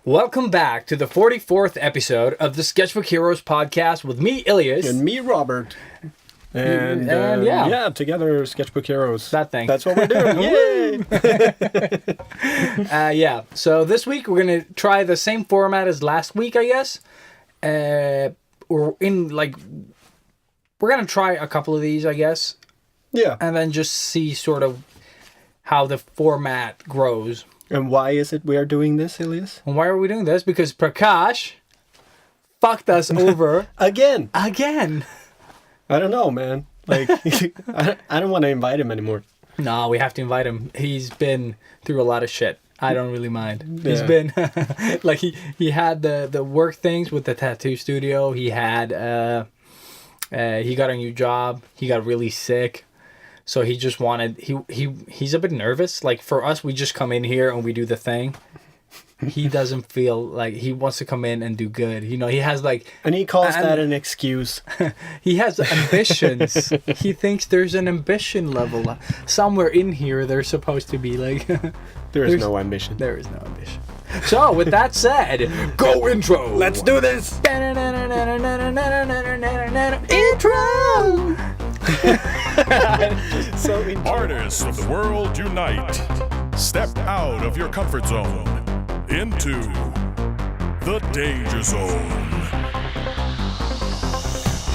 Welcome back to the 44th episode of the Sketchbook Heroes podcast with me, Ilias. And me, Robert. And together, Sketchbook Heroes. That thing. That's what we're doing. Yay! So this week we're going to try the same format as last week, I guess. We're going to try a couple of these, I guess. Yeah. And then just see sort of how the format grows. And why is it we are doing this, Ilias? And why are we doing this? Because Prakash fucked us over. Again. I don't know, man. Like, I don't want to invite him anymore. No, we have to invite him. He's been through a lot of shit. I don't really mind. Yeah. He's been like he had the work things with the tattoo studio. He had he got a new job. He got really sick. So he just wanted he's a bit nervous. Like for us, we just come in here and we do the thing. He doesn't feel like he wants to come in and do good. You know, he has like... And he calls that an excuse. He has ambitions. He thinks there's an ambition level. Somewhere in here, there's supposed to be like... There's no ambition. There is no ambition. So, with that said, go intro! Let's do this! Intro! So Artists of the world unite. Step out of your comfort zone into the danger zone.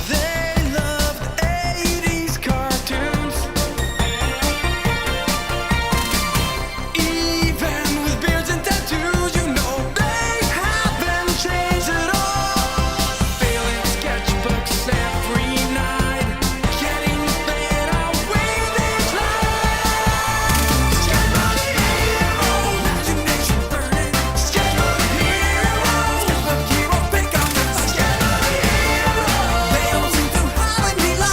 They loved 80s cartoons. Even with beards and tattoos, you know they haven't changed at all. Filling sketchbooks every night, getting better with each line. Sketchbook hero, imagination burning. Sketchbook hero, pick up the sketchbook hero. They all seem to have a neat line.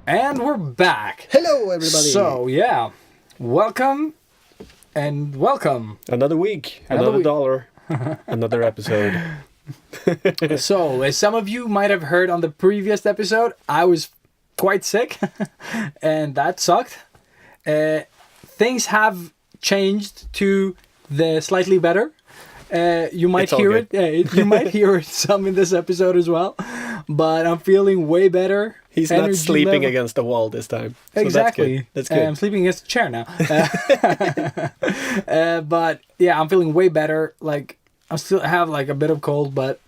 And we're back. hello, everybody. So, yeah. Welcome. And welcome. Another week. Another Another week. dollar. Another episode. So, as some of you might have heard on the previous episode, I was quite sick, and that sucked. Things have changed to the slightly better. You might It's all hear good. it. You might hear it some in this episode as well. But I'm feeling way better. He's not Energy sleeping level- against the wall this time. So Exactly. That's good. I'm sleeping against a chair now. But yeah, I'm feeling way better. Like I still have like a bit of cold, but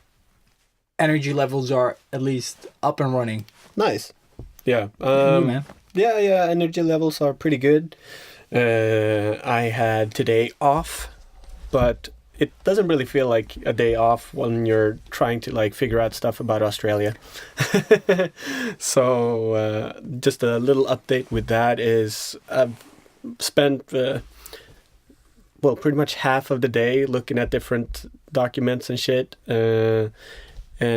energy levels are at least up and running. Nice. Yeah. Man. Yeah, energy levels are pretty good. I had today off, but it doesn't really feel like a day off when you're trying to like figure out stuff about Australia. So just a little update with that is I've spent pretty much half of the day looking at different documents and shit. And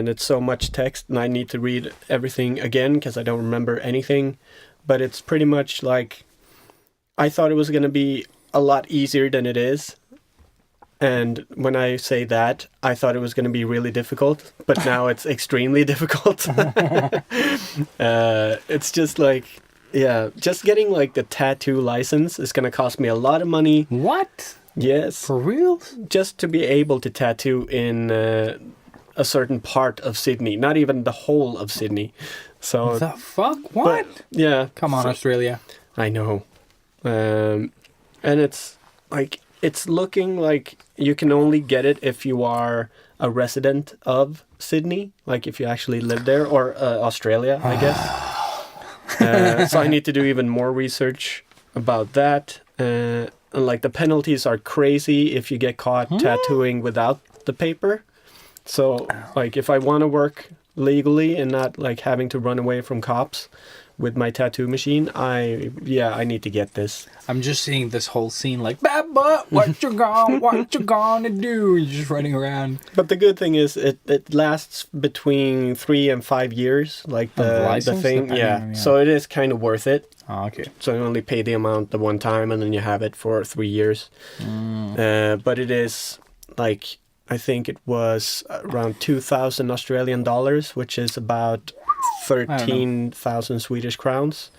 it's so much text and I need to read everything again because I don't remember anything. But it's pretty much like I thought it was going to be a lot easier than it is. And when I say that, I thought it was going to be really difficult, but now it's extremely difficult. It's just like, just getting like the tattoo license is going to cost me a lot of money. What? Yes. For real? Just to be able to tattoo in a certain part of Sydney, not even the whole of Sydney. So The fuck? What? yeah. Come on, Australia. I know. And it's like, it's looking like you can only get it if you are a resident of Sydney, like if you actually live there, or Australia, I guess. So I need to do even more research about that. And like the penalties are crazy if you get caught tattooing without the paper. So like if I want to work legally and not like having to run away from cops with my tattoo machine, I need to get this. I'm just seeing this whole scene like, bad butt, what you gonna do? You're just running around. But the good thing is it lasts between 3 and 5 years, like the license, thing. depending Yeah. on- So it is kind of worth it. Oh, okay. So you only pay the amount the one time and then you have it for 3 years. But it is like, I think it was around 2,000 Australian dollars, which is about 13,000 Swedish crowns,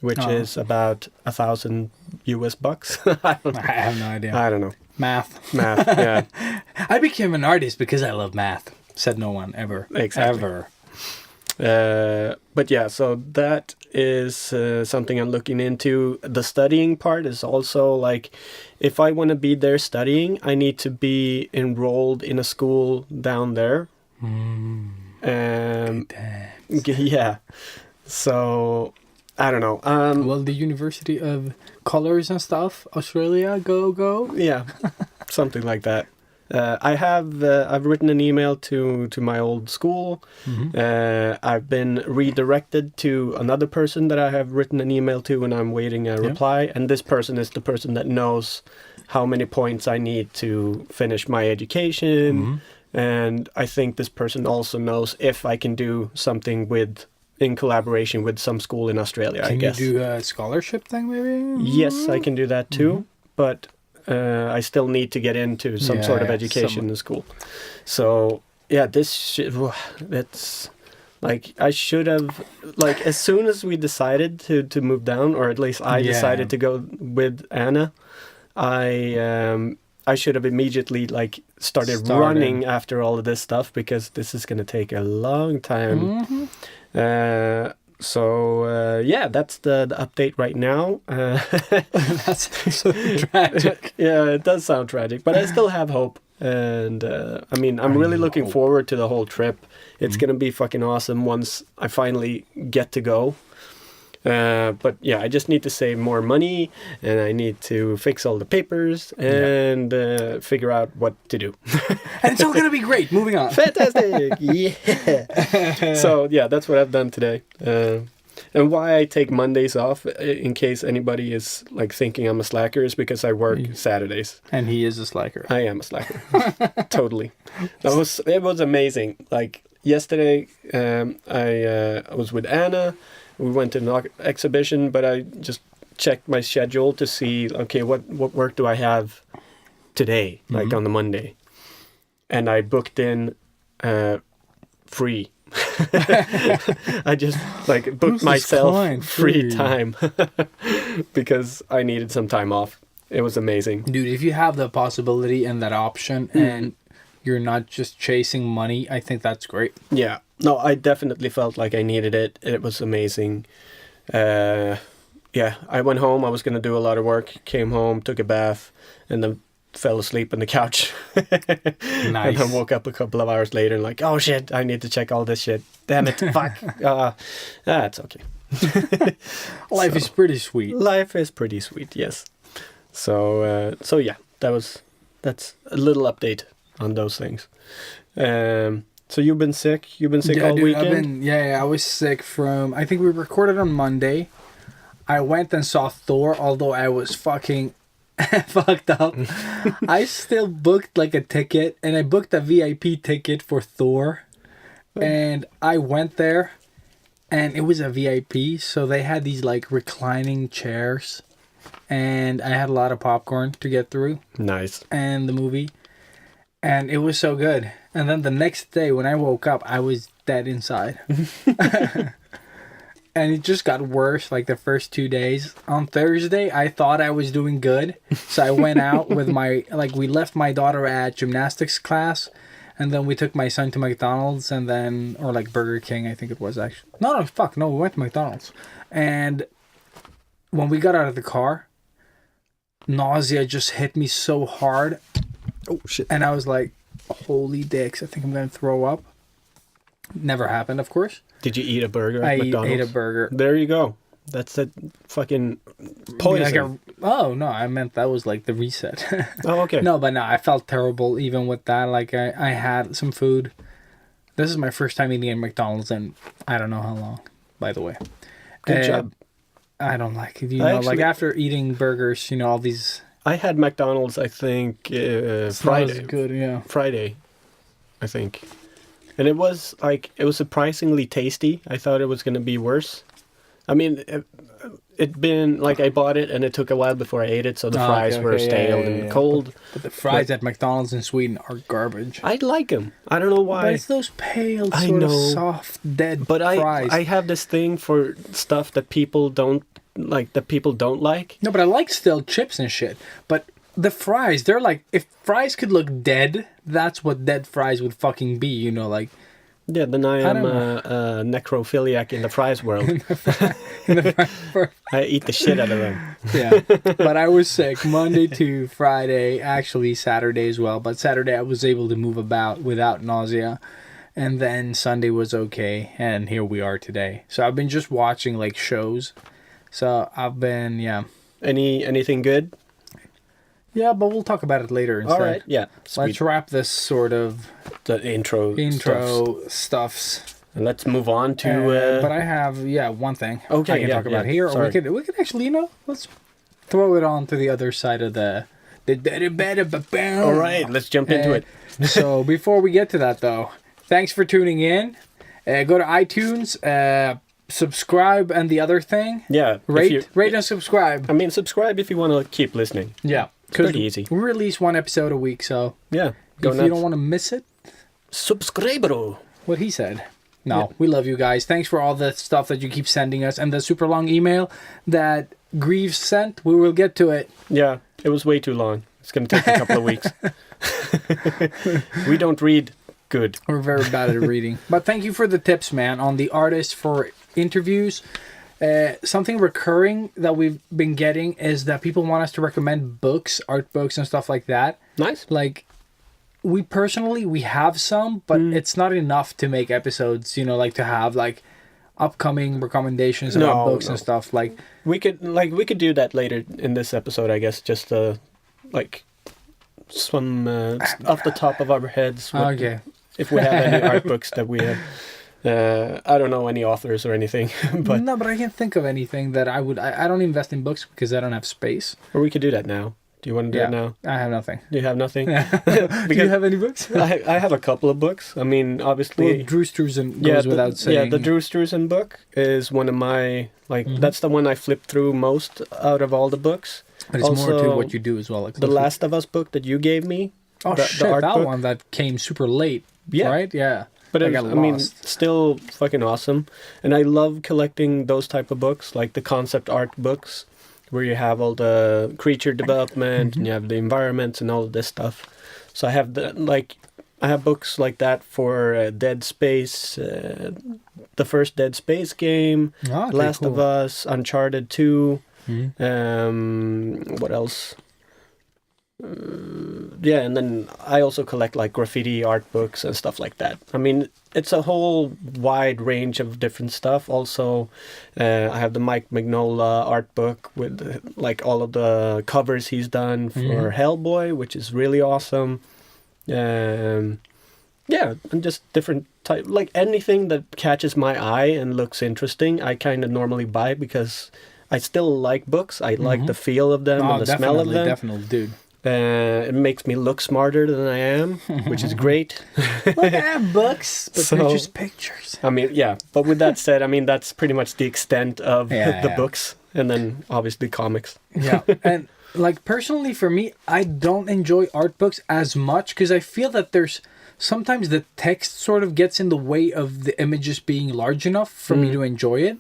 which is about $1,000 US bucks. I don't know. I have no idea. I don't know. Math. Math, yeah. I became an artist because I love math. Said no one ever. Exactly. Ever. But yeah, so that is something I'm looking into. The studying part is also like, if I want to be there studying, I need to be enrolled in a school down there. Yeah. So, I don't know. Well, the University of Colors and stuff, Australia, go. Yeah, something like that. I've written an email to my old school. I've been redirected to another person that I have written an email to, and I'm waiting a reply. And this person is the person that knows how many points I need to finish my education. And I think this person also knows if I can do something in collaboration with some school in Australia, I guess. Can you do a scholarship thing, maybe? Yes, I can do that too. But I still need to get into some sort of education in school. So, yeah, that's like, I should have, like, as soon as we decided to move down, or at least I decided to go with Anna, I should have immediately like started running after all of this stuff, because this is going to take a long time. So that's the update right now. That's so tragic. Yeah, it does sound tragic, but I still have hope. And I mean, I'm really looking forward to the whole trip. It's gonna be fucking awesome once I finally get to go. But yeah, I just need to save more money, and I need to fix all the papers and figure out what to do. And it's all gonna be great. Moving on. Fantastic! Yeah. So yeah, that's what I've done today. And why I take Mondays off, in case anybody is like thinking I'm a slacker, is because I work Saturdays. And he is a slacker. I am a slacker. Totally. It was amazing. Like yesterday, I was with Anna. We went to an exhibition, but I just checked my schedule to see, okay, what work do I have today, like on the Monday? And I booked in free. I just like booked myself free time because I needed some time off. It was amazing. Dude, if you have the possibility and that option and you're not just chasing money, I think that's great. Yeah. No, I definitely felt like I needed it. It was amazing. Yeah, I went home. I was going to do a lot of work. Came home, took a bath, and then fell asleep on the couch. Nice. And then woke up a couple of hours later and like, oh shit, I need to check all this shit. Damn it, fuck. It's okay. Life is pretty sweet. Life is pretty sweet, yes. So yeah, that's a little update on those things. So you've been sick? You've been sick all dude, weekend? I was sick from, I think we recorded on Monday. I went and saw Thor, although I was fucking fucked up. I still booked like a ticket, and I booked a VIP ticket for Thor. And I went there, and it was a VIP, so they had these like reclining chairs. And I had a lot of popcorn to get through. Nice. And the movie. And it was so good. And then the next day when I woke up, I was dead inside. And it just got worse like the first 2 days. On Thursday, I thought I was doing good. So I went out with we left my daughter at gymnastics class. And then we took my son to McDonald's and then, or like Burger King, I think it was actually. No, we went to McDonald's. And when we got out of the car, nausea just hit me so hard. Oh, shit. And I was like, holy dicks, I think I'm going to throw up. Never happened, of course. Did you eat a burger at I McDonald's? ate a burger. There you go. That's a fucking poison. Oh, no, I meant that was like the reset. Oh, okay. No, but no, I felt terrible even with that. Like, I had some food. This is my first time eating at McDonald's in I don't know how long, by the way. Good job. I don't like it. Like after eating burgers, all these... I had McDonald's, I think, Friday. Good, yeah. Friday, I think. And it was surprisingly tasty. I thought it was going to be worse. I mean, I bought it and it took a while before I ate it, so the fries were stale and cold. But the fries at McDonald's in Sweden are garbage. I like them. I don't know why. But it's those pale, sort of soft, dead fries. I have this thing for stuff that people don't like that people don't like. No, but I like still chips and shit. But the fries, they're like, if fries could look dead, that's what dead fries would fucking be, you know, like. Yeah, then I am don't know. a necrophiliac in the fries world. In the I eat the shit out of them. Yeah, but I was sick Monday to Friday, actually Saturday as well. But Saturday I was able to move about without nausea, and then Sunday was okay, and here we are today. So I've been just watching like shows. So I've been Anything good? yeah, but we'll talk about it later instead. All right, yeah. Let's Sweet. wrap this sort of The intro stuffs. And let's move on to. But I have one thing Okay, I can yeah, talk about yeah, here, sorry. or we could actually let's throw it on to the other side of the. All right, let's jump into it. So before we get to that though, thanks for tuning in. Go to iTunes, subscribe, and the other thing. Yeah, Rate and subscribe. I mean, subscribe if you want to keep listening. Yeah, Pretty easy. We release one episode a week, so Yeah, if you don't want to miss it, subscribe, bro. what he said. No, we love you guys. Thanks for all the stuff that you keep sending us, and the super long email that Greaves sent. We will get to it. Yeah, it was way too long. It's gonna take a couple of weeks. We don't read good. We're very bad at reading. But thank you for the tips, man, on the artists for interviews. Something recurring that we've been getting is that people want us to recommend books, art books, and stuff like that. Nice. Like, we have some, but it's not enough to make episodes, you know, like to have like upcoming recommendations about books and stuff. Like, We could do that later in this episode, I guess. Just like some off the top of our heads. okay. If we have any art books that we have. I don't know any authors or anything, but No, but I can't think of anything that I would. I don't invest in books because I don't have space. or we could do that now. Do you want to do it now? I have nothing. Do you have nothing? Do you have any books? I have a couple of books. I mean, obviously. Well, Drew Struzan goes without saying. Yeah, the Drew Struzan book is one of my that's the one I flipped through most out of all the books. But it's more to Also, what you do as well. Like The Last of Us book that you gave me. Oh the shit, art that book. one that came super late. Yeah. Right? Yeah. But I got I mean, lost. still fucking awesome. And I love collecting those type of books, like the concept art books, where you have all the creature development and you have the environments and all of this stuff. So I have I have books like that for Dead Space, the first Dead Space game, Oh, okay, Last cool. of Us, Uncharted 2. Mhm. What else? Yeah, and then I also collect like graffiti art books and stuff like that. I mean, it's a whole wide range of different stuff. Also, I have the Mike Mignola art book with like all of the covers he's done for Hellboy, which is really awesome. Yeah, and just different type, like anything that catches my eye and looks interesting, I kind of normally buy because I still like books. I like the feel of them and the smell of them. Definitely, dude. It makes me look smarter than I am, which is great. Look, I have books, but So- they're just pictures. I mean, yeah. But with that said, I mean that's pretty much the extent of Yeah, the yeah. books, and then obviously comics. Yeah, and like personally for me, I don't enjoy art books as much because I feel that there's sometimes the text sort of gets in the way of the images being large enough for me to enjoy it.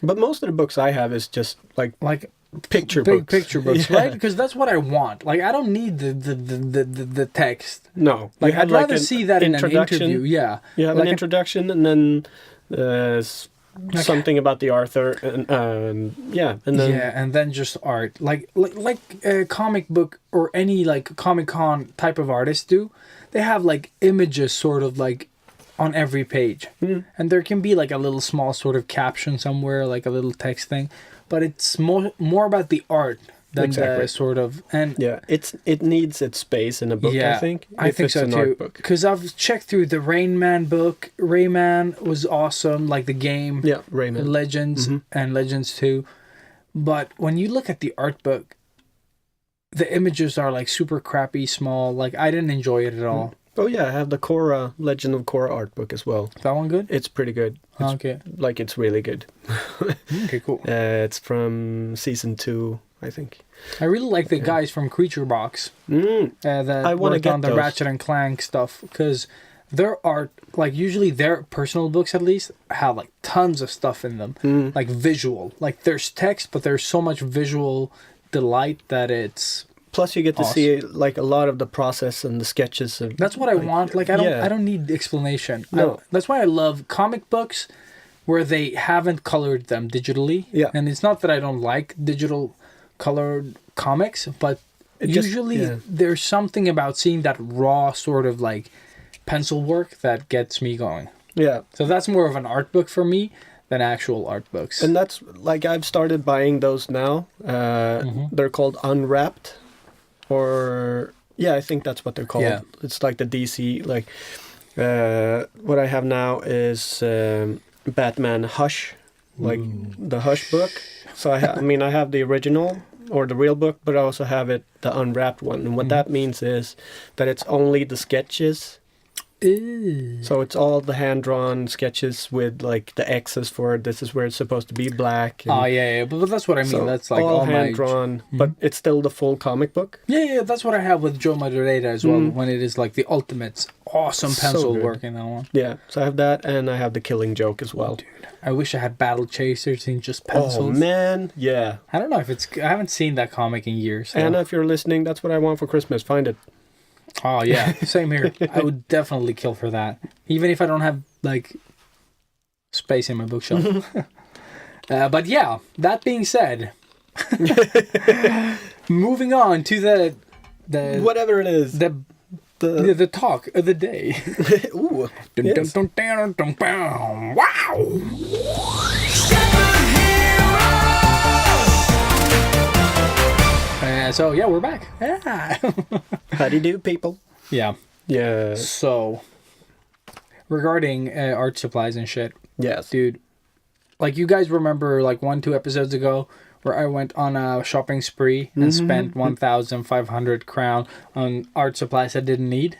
But most of the books I have is just like Like picture big books. picture books, Yeah. right? Because that's what I want. Like I don't need the text. No, Like you have I'd rather an see that in an introduction. interview. Yeah, You have like an introduction and then something about the author, and and then yeah, and then just art, like a comic book or any like Comic-Con type of artists do. They have like images sort of like on every page, and there can be like a little small sort of caption somewhere, like a little text thing, but it's more about the art than Exactly. the sort of and. yeah, it needs its space in a book. Yeah, I think. I if think it's so an too. art book. Because I've checked through the Rain Man book. Rayman was awesome, like the game. Yeah, Raymond. Legends and Legends 2. But when you look at the art book, the images are like super crappy, small. Like I didn't enjoy it at all. Oh yeah, I have the Korra Legend of Korra art book as well. Is that one good? It's pretty good. It's, Okay. Like it's really good. Okay, cool. It's from season 2, I think. I really like the guys from Creature Box Mm. that I wanna worked get on the those. Ratchet and Clank stuff because their art, like usually their personal books at least, have like tons of stuff in them, like visual. Like there's text, but there's so much visual delight that it's. Plus, you get to see like a lot of the process and the sketches. And, That's what I want. Like I don't need explanation. No. That's why I love comic books, where they haven't colored them digitally. Yeah. And it's not that I don't like digital colored comics, but usually there's something about seeing that raw sort of like pencil work that gets me going. Yeah. So that's more of an art book for me than actual art books. And that's like I've started buying those now. They're called Unwrapped, or I think that's what they're called. Yeah. It's like the DC. Like what I have now is Batman Hush, like the Hush book. So I mean I have the original or the real book, but I also have the unwrapped one. And what that means is that it's only the sketches. So it's all the hand-drawn sketches with like the X's for this is where it's supposed to be black. And but that's what I mean. So that's like all all hand-drawn, but it's still the full comic book. Yeah, that's what I have with Joe Madureira as well. When it is like the ultimate awesome So pencil good. work in that one. Yeah, so I have that, and I have the Killing Joke as well. Dude, I wish I had Battle Chasers in just pencils. Oh man, yeah. I don't know if it's. I haven't seen that comic in years. So. Anna, if you're listening, that's what I want for Christmas. Find it. Oh yeah, same here. I would definitely kill for that, even if I don't have like space in my bookshelf. But yeah, that being said, moving on to the Whatever it is. the talk of the day. Ooh. Dun, Yes. dun, dun, dun, dun, dun. Wow! So yeah, we're back. Yeah. How do you do, people? Yeah. Yeah. So regarding art supplies and shit, Yes. dude, like you guys remember like 1-2 episodes ago where I went on a shopping spree and spent 1,500 crown on art supplies I didn't need.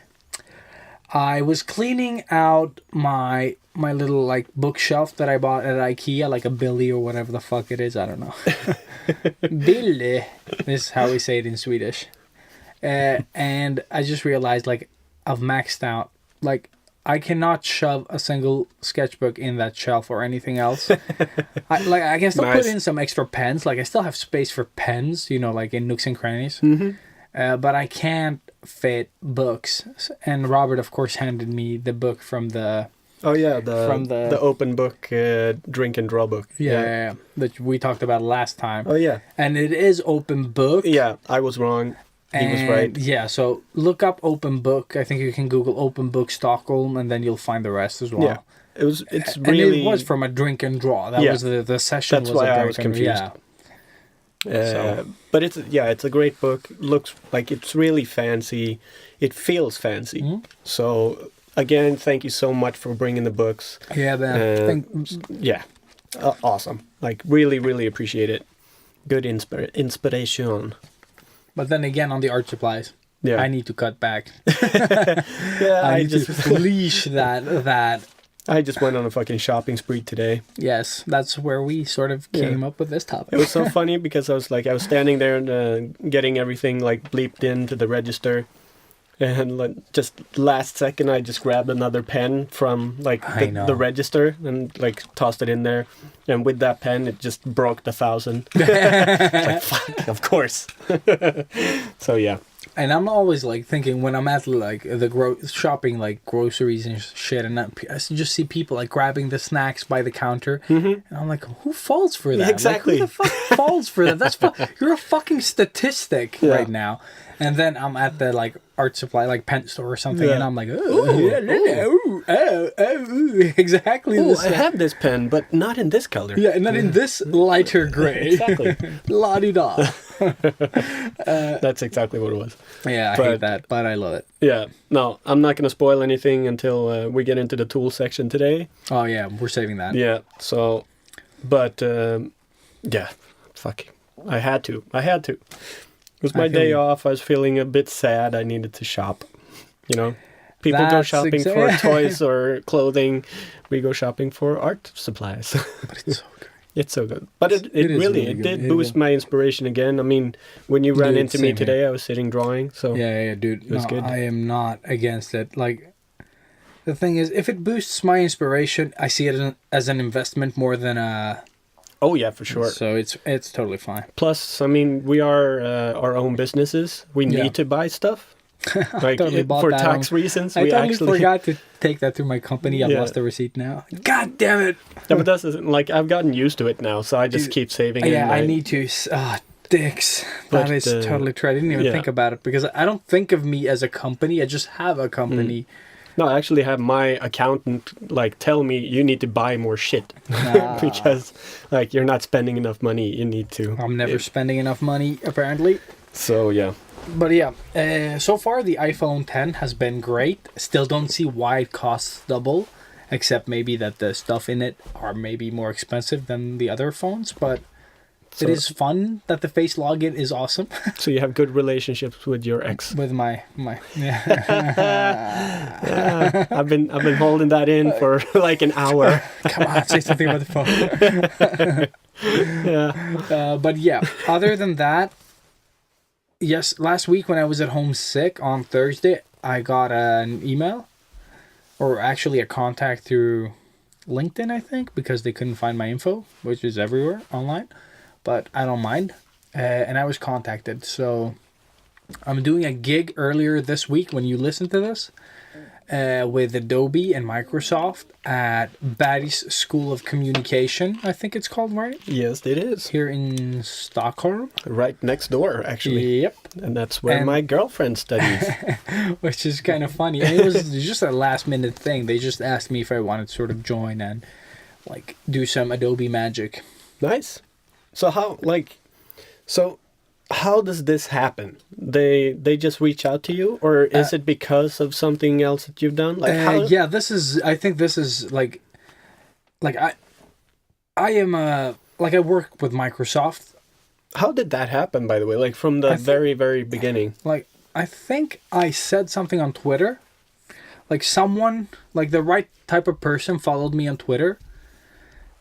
I was cleaning out my little like bookshelf that I bought at IKEA, like a Billy or whatever the fuck it is. I don't know. Billy. This is how we say it in Swedish. And I just realized like I've maxed out. Like I cannot shove a single sketchbook in that shelf or anything else. I can still put in some extra pens. Like I still have space for pens, you know, like in nooks and crannies. But I can't fit books. And Robert, of course, handed me the book from the... Oh yeah, From the open book drink and draw book. Yeah, that we talked about last time. Oh yeah. And it is open book. Yeah, I was wrong. He was right. Yeah, so look up open book. I think you can Google open book Stockholm, and then you'll find the rest as well. Yeah, it's And really. it was from a drink and draw. That was the session. That's was why a I drink was and- confused. Yeah. But it's a great book. Looks like it's really fancy. It feels fancy. So again, thank you so much for bringing the books. Yeah, man. Yeah, awesome. Like really, really appreciate it. Good inspiration. But then again, on the art supplies, Yeah, I need to cut back. yeah. I need to leash that. I just went on a fucking shopping spree today. Yes, that's where we sort of came up with this topic. It was so funny because I was standing there and getting everything like bleeped into the register, and like, just last second I just grabbed another pen from like the register and like tossed it in there, and with that pen it just broke the 1,000. Like fuck, of course. So yeah. And I'm always like thinking when I'm at like the shopping like groceries and shit, and I just see people like grabbing the snacks by the counter, and I'm like, who falls for that? Exactly. Like, who the fuck falls for that? That's you're a fucking statistic right now. And then I'm at the like art supply like pen store or something, and I'm like, exactly. Oh, I have this pen, but not in this color. Yeah, and not in this lighter gray. Exactly. La di da. That's exactly what it was. Yeah, I hate that, but I love it. Yeah. No, I'm not going to spoil anything until we get into the tool section today. Oh yeah, we're saving that. Yeah. So, but yeah, fuck. I had to. It was my day off. I was feeling a bit sad. I needed to shop. You know, people go That's shopping for toys or clothing. We go shopping for art supplies. But it's so good. It's so good. But it is really good. did boost my inspiration again. I mean, when you ran Dude, into me same today, I was sitting drawing. So Yeah, dude. It was good. I am not against it. Like, The thing is, if it boosts my inspiration, I see it as an investment more than a. Oh yeah, for sure. So it's totally fine. Plus, I mean, we are our own businesses. We Yeah. need to buy stuff. Like totally bought for that tax on- reasons, I we totally actually forgot to take that through my company. I've Yeah. lost the receipt now. God damn it! Yeah, but that's like I've gotten used to it now, so I just Dude, keep saving. Yeah, and I need to. Dicks. But, That is totally true. I didn't even yeah. think about it because I don't think of me as a company. I just have a company. No, I actually have my accountant like tell me you need to buy more shit Nah. because like you're not spending enough money. You need to. I'm never spending enough money, apparently. So yeah. But yeah, so far the iPhone 10 has been great. Still don't see why it costs double, except maybe that the stuff in it are maybe more expensive than the other phones. But So- it is fun that the face login is awesome So you have good relationships with your ex. with my yeah. Yeah, I've been holding that in for like an hour. Come on, say something about the phone. Yeah. But yeah, other than that, yes, last week when I was at home sick on Thursday, I got an email, or actually a contact through LinkedIn, I think, because they couldn't find my info, which is everywhere online, but I don't mind. And I was contacted. So I'm doing a gig earlier this week when you listen to this. With Adobe and Microsoft at Barry's School of Communication, I think it's called, right? Yes, it is. Here in Stockholm. Right next door, actually. Yep. And that's where And- my girlfriend studies. Which is kind of funny. And it was just a last minute thing. They just asked me if I wanted to sort of join and like do some Adobe magic. Nice. So how does this happen? They just reach out to you, or is it because of something else that you've done? Like Yeah, I think this is like I am like I work with Microsoft. How did that happen, by the way? Like from the very, very beginning. Like I think I said something on Twitter. Like someone, like the right type of person followed me on Twitter.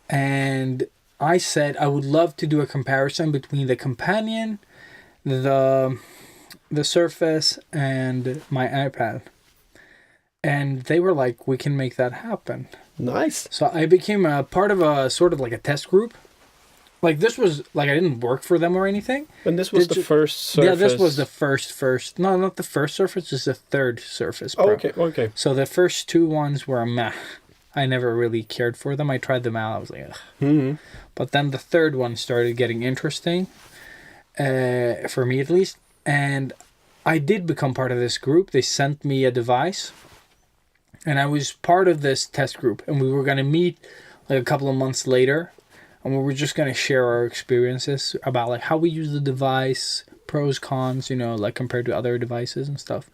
And I said I would love to do a comparison between the Companion, the Surface, and my iPad. And they were like, we can make that happen. Nice. So I became a part of a sort of like a test group. Like this was like I didn't work for them or anything. And this was Did the you- first Surface. Yeah, this was the first. No, not the first Surface, just the third Surface Pro. Oh, okay. So the first two ones were meh. I never really cared for them. I tried them out. I was like, ugh. Mm-hmm. But then the third one started getting interesting, for me at least. And I did become part of this group. They sent me a device. And I was part of this test group. And we were going to meet like a couple of months later. And we were just going to share our experiences about like how we use the device, pros, cons, you know, like compared to other devices and stuff.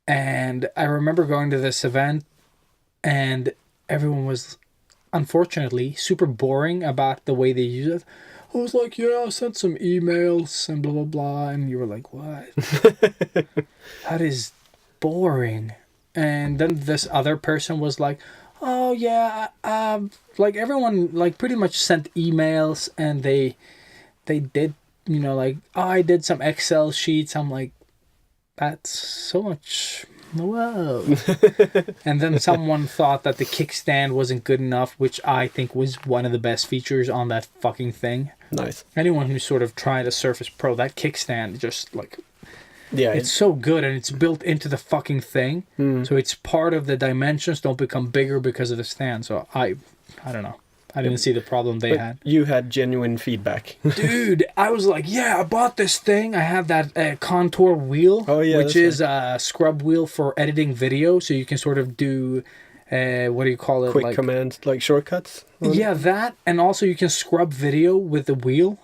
And I remember going to this event and everyone was unfortunately super boring about the way they use it. I was like, yeah, I sent some emails and blah, blah, blah. And you were like, what? That is boring. And then this other person was like, oh, yeah, like everyone like pretty much sent emails and they did, you know, like, oh, I did some Excel sheets. I'm like, that's so much. Whoa. And then someone thought that the kickstand wasn't good enough, which I think was one of the best features on that fucking thing. Nice. Anyone who sort of tried a Surface Pro, that kickstand just like Yeah. it's so good and it's built into the fucking thing. So it's part of the dimensions don't become bigger because of the stand. So I don't know. I didn't see the problem they had. You had genuine feedback. Dude, I was like, yeah, I bought this thing. I have that contour wheel, Oh, yeah, which that's is a scrub wheel for editing video. So you can sort of do, what do you call it? Quick like, commands, like shortcuts. yeah, that. And also you can scrub video with the wheel,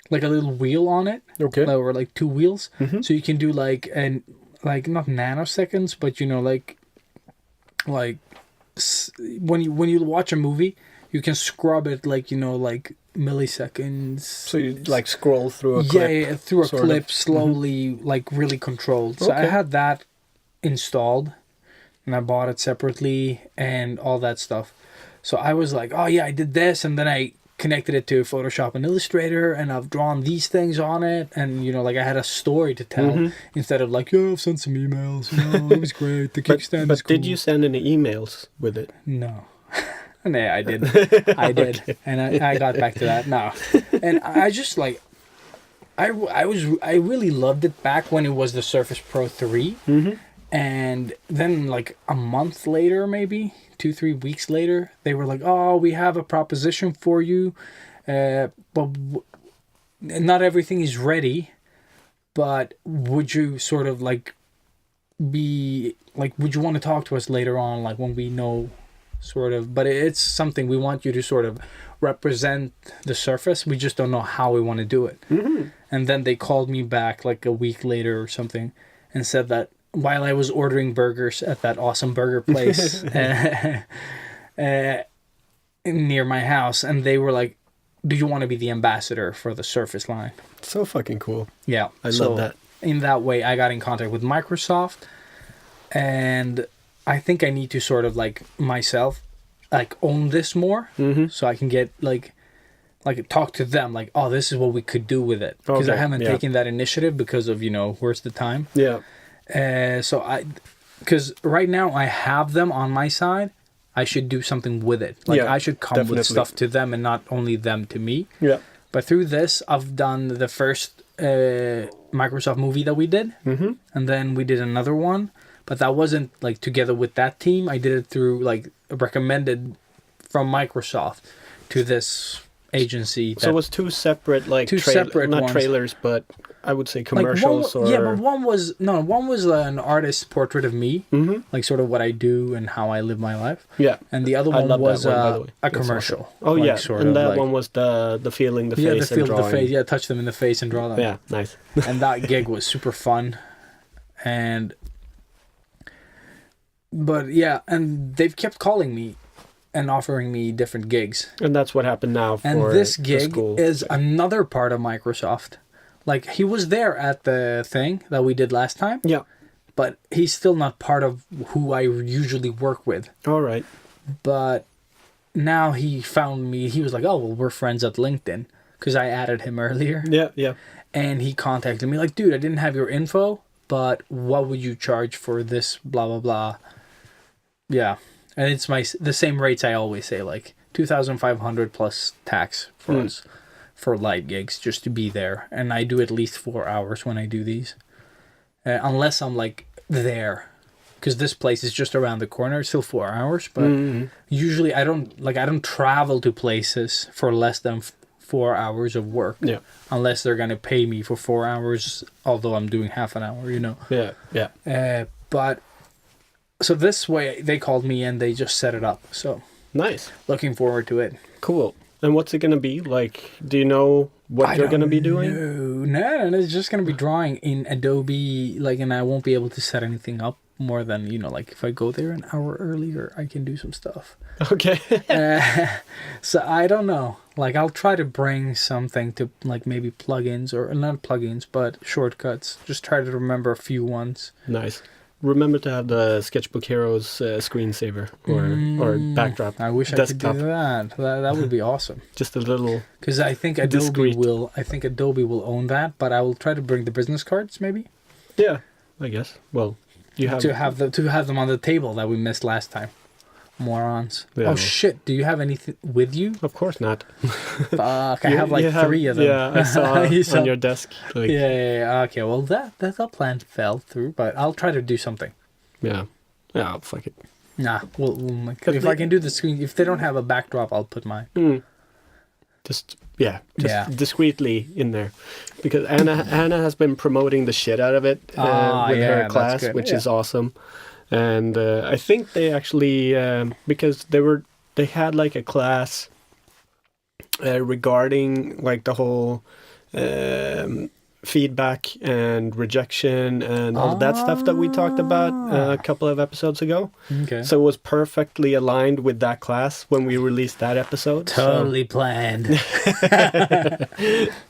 like a little wheel on it. Okay. Or like two wheels. So you can do like not nanoseconds, but you know, like when you watch a movie, you can scrub it like, you know, like milliseconds. So you like scroll through a Yeah, clip. yeah, through a sort clip of. slowly, like really controlled. So I Okay. had that installed and I bought it separately and all that stuff. So I was like, oh yeah, I did this. And then I connected it to Photoshop and Illustrator, and I've drawn these things on it, and like I had a story to tell instead of like, I've sent some emails, it was great, the kickstand is cool. Did you send any emails with it? No. No, I did. I did. Okay. And I got back to that. No. And I just like, I really loved it back when it was the Surface Pro 3. And then like a month later, maybe 2-3 weeks later, they were like, oh, we have a proposition for you. But not everything is ready. But would you sort of like be like, would you want to talk to us later on, like when we know sort of, but it's something we want you to sort of represent the Surface. We just don't know how we want to do it. And then they called me back like a week later or something and said that while I was ordering burgers at that awesome burger place near my house, and they were like, do you want to be the ambassador for the Surface line? So fucking cool. Yeah. I love that. In that way, I got in contact with Microsoft, and I think I need to sort of like myself, like own this more, so I can get like talk to them like, oh, this is what we could do with it, because I haven't taken that initiative because of where's the time. Yeah. Because right now I have them on my side, I should do something with it. Like I should come with stuff to them and not only them to me. Yeah. But through this, I've done the first Microsoft movie that we did, and then we did another one. But that wasn't like together with that team. I did it through like recommended from Microsoft to this agency. So it was two separate like separate not ones. trailers, but I would say commercials or but one was an artist's portrait of me, like sort of what I do and how I live my life. Yeah. And the other I one love was that one, by the way. a That's commercial. awesome. Oh like, yeah, sort and of that like, one was the feeling the the face feel and the drawing. face. Yeah, touch them in the face and draw them. Yeah, nice. And that gig was super fun, but they've kept calling me and offering me different gigs. And that's what happened now for And this the gig school. is another part of Microsoft. Like, he was there at the thing that we did last time. Yeah. But he's still not part of who I usually work with. All right. But now he found me. He was like, oh, well, we're friends at LinkedIn. Because I added him earlier. Yeah, yeah. And he contacted me like, dude, I didn't have your info, but what would you charge for this, blah, blah, blah. Yeah. And it's the same rates I always say, like $2,500 plus tax for us for light gigs just to be there. And I do at least 4 hours when I do these, unless I'm like there, because this place is just around the corner. It's still 4 hours, but usually I don't travel to places for less than 4 hours of work. Yeah. Unless they're gonna pay me for 4 hours, although I'm doing half an hour. Yeah, yeah. But. So this way, they called me and they just set it up. So Nice. looking forward to it. Cool. And what's it going to be? Like, do you know what you're going to be doing? No, it's just going to be drawing in Adobe, like, and I won't be able to set anything up more than, like if I go there an hour earlier, I can do some stuff. Okay. So I don't know. Like, I'll try to bring something to, like, maybe plugins, or not plugins, but shortcuts. Just try to remember a few ones. Nice. Remember to have the Sketchbook Heroes screensaver or backdrop. I wish desktop. I could do that. That would be awesome. Just a little. Because I think Adobe will own that, but I will try to bring the business cards maybe. Yeah, I guess. Well, you have to have them on the table that we missed last time. Morons. Yeah. Oh shit! Do you have anything with you? Of course not. Fuck! I have like 3 of them. Yeah, I saw on your desk. Like, yeah. Okay, well that plan fell through, but I'll try to do something. Yeah. Yeah. Fuck it. Nah, if I can do the screen, if they don't have a backdrop, I'll put mine. Just discreetly in there, because Anna has been promoting the shit out of it with her class, which is awesome. And I think they actually because they had like a class regarding like the whole feedback and rejection and all that stuff that we talked about a couple of episodes ago. Okay. So it was perfectly aligned with that class when we released that episode. Totally planned.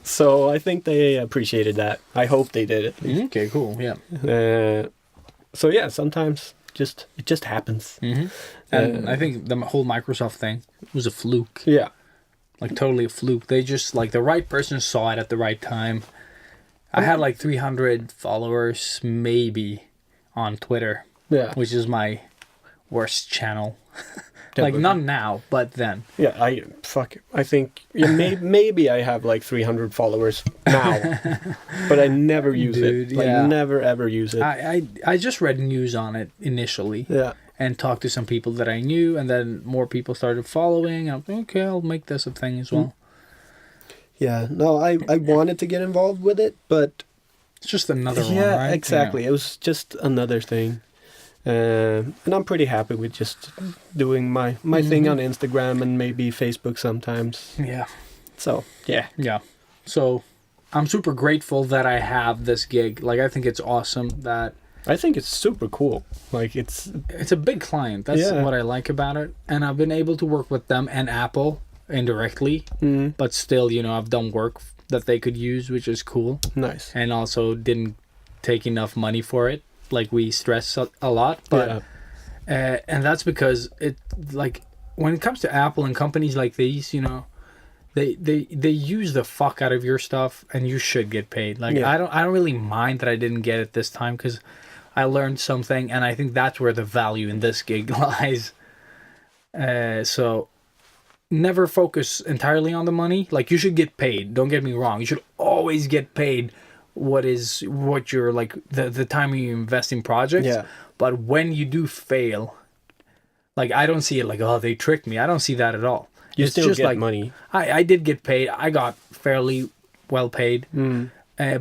So I think they appreciated that. I hope they did it. Okay, cool. Yeah. So yeah, sometimes it just happens. And I think the whole Microsoft thing was a fluke. Yeah. like totally a fluke. They just like the right person saw it at the right time. I had like 300 followers maybe on Twitter, Yeah. which is my worst channel. Yeah, Like but- not now, but then. Yeah, I think maybe I have like 300 followers now, but I never use Dude, it. Like yeah. never ever use it. I just read news on it initially. Yeah. And talked to some people that I knew, and then more people started following. I'm like, okay, I'll make this a thing as well. Yeah. No, I wanted to get involved with it, but It's just another one, yeah, right? exactly. It was just another thing. And I'm pretty happy with just doing my thing on Instagram and maybe Facebook sometimes. Yeah. So yeah. Yeah. So I'm super grateful that I have this gig. Like, I think it's awesome that I think it's super cool. Like it's it's a big client. That's Yeah. what I like about it. And I've been able to work with them and Apple indirectly, but still, you know, I've done work that they could use, which is cool. nice. And also didn't take enough money for it. Like, we stress a lot, but Yeah. and that's because it, like, when it comes to Apple and companies like these, you know, they use the fuck out of your stuff, and you should get paid. Like, Yeah. I don't really mind that I didn't get it this time, because I learned something, and I think that's where the value in this gig lies. So never focus entirely on the money. Like, you should get paid, don't get me wrong. You should always get paid what you're like, the time you invest in projects. Yeah. But when you do fail, like, I don't see it like, oh, they tricked me. I don't see that at all. You It's still just get like, money. I did get paid. I got fairly well paid.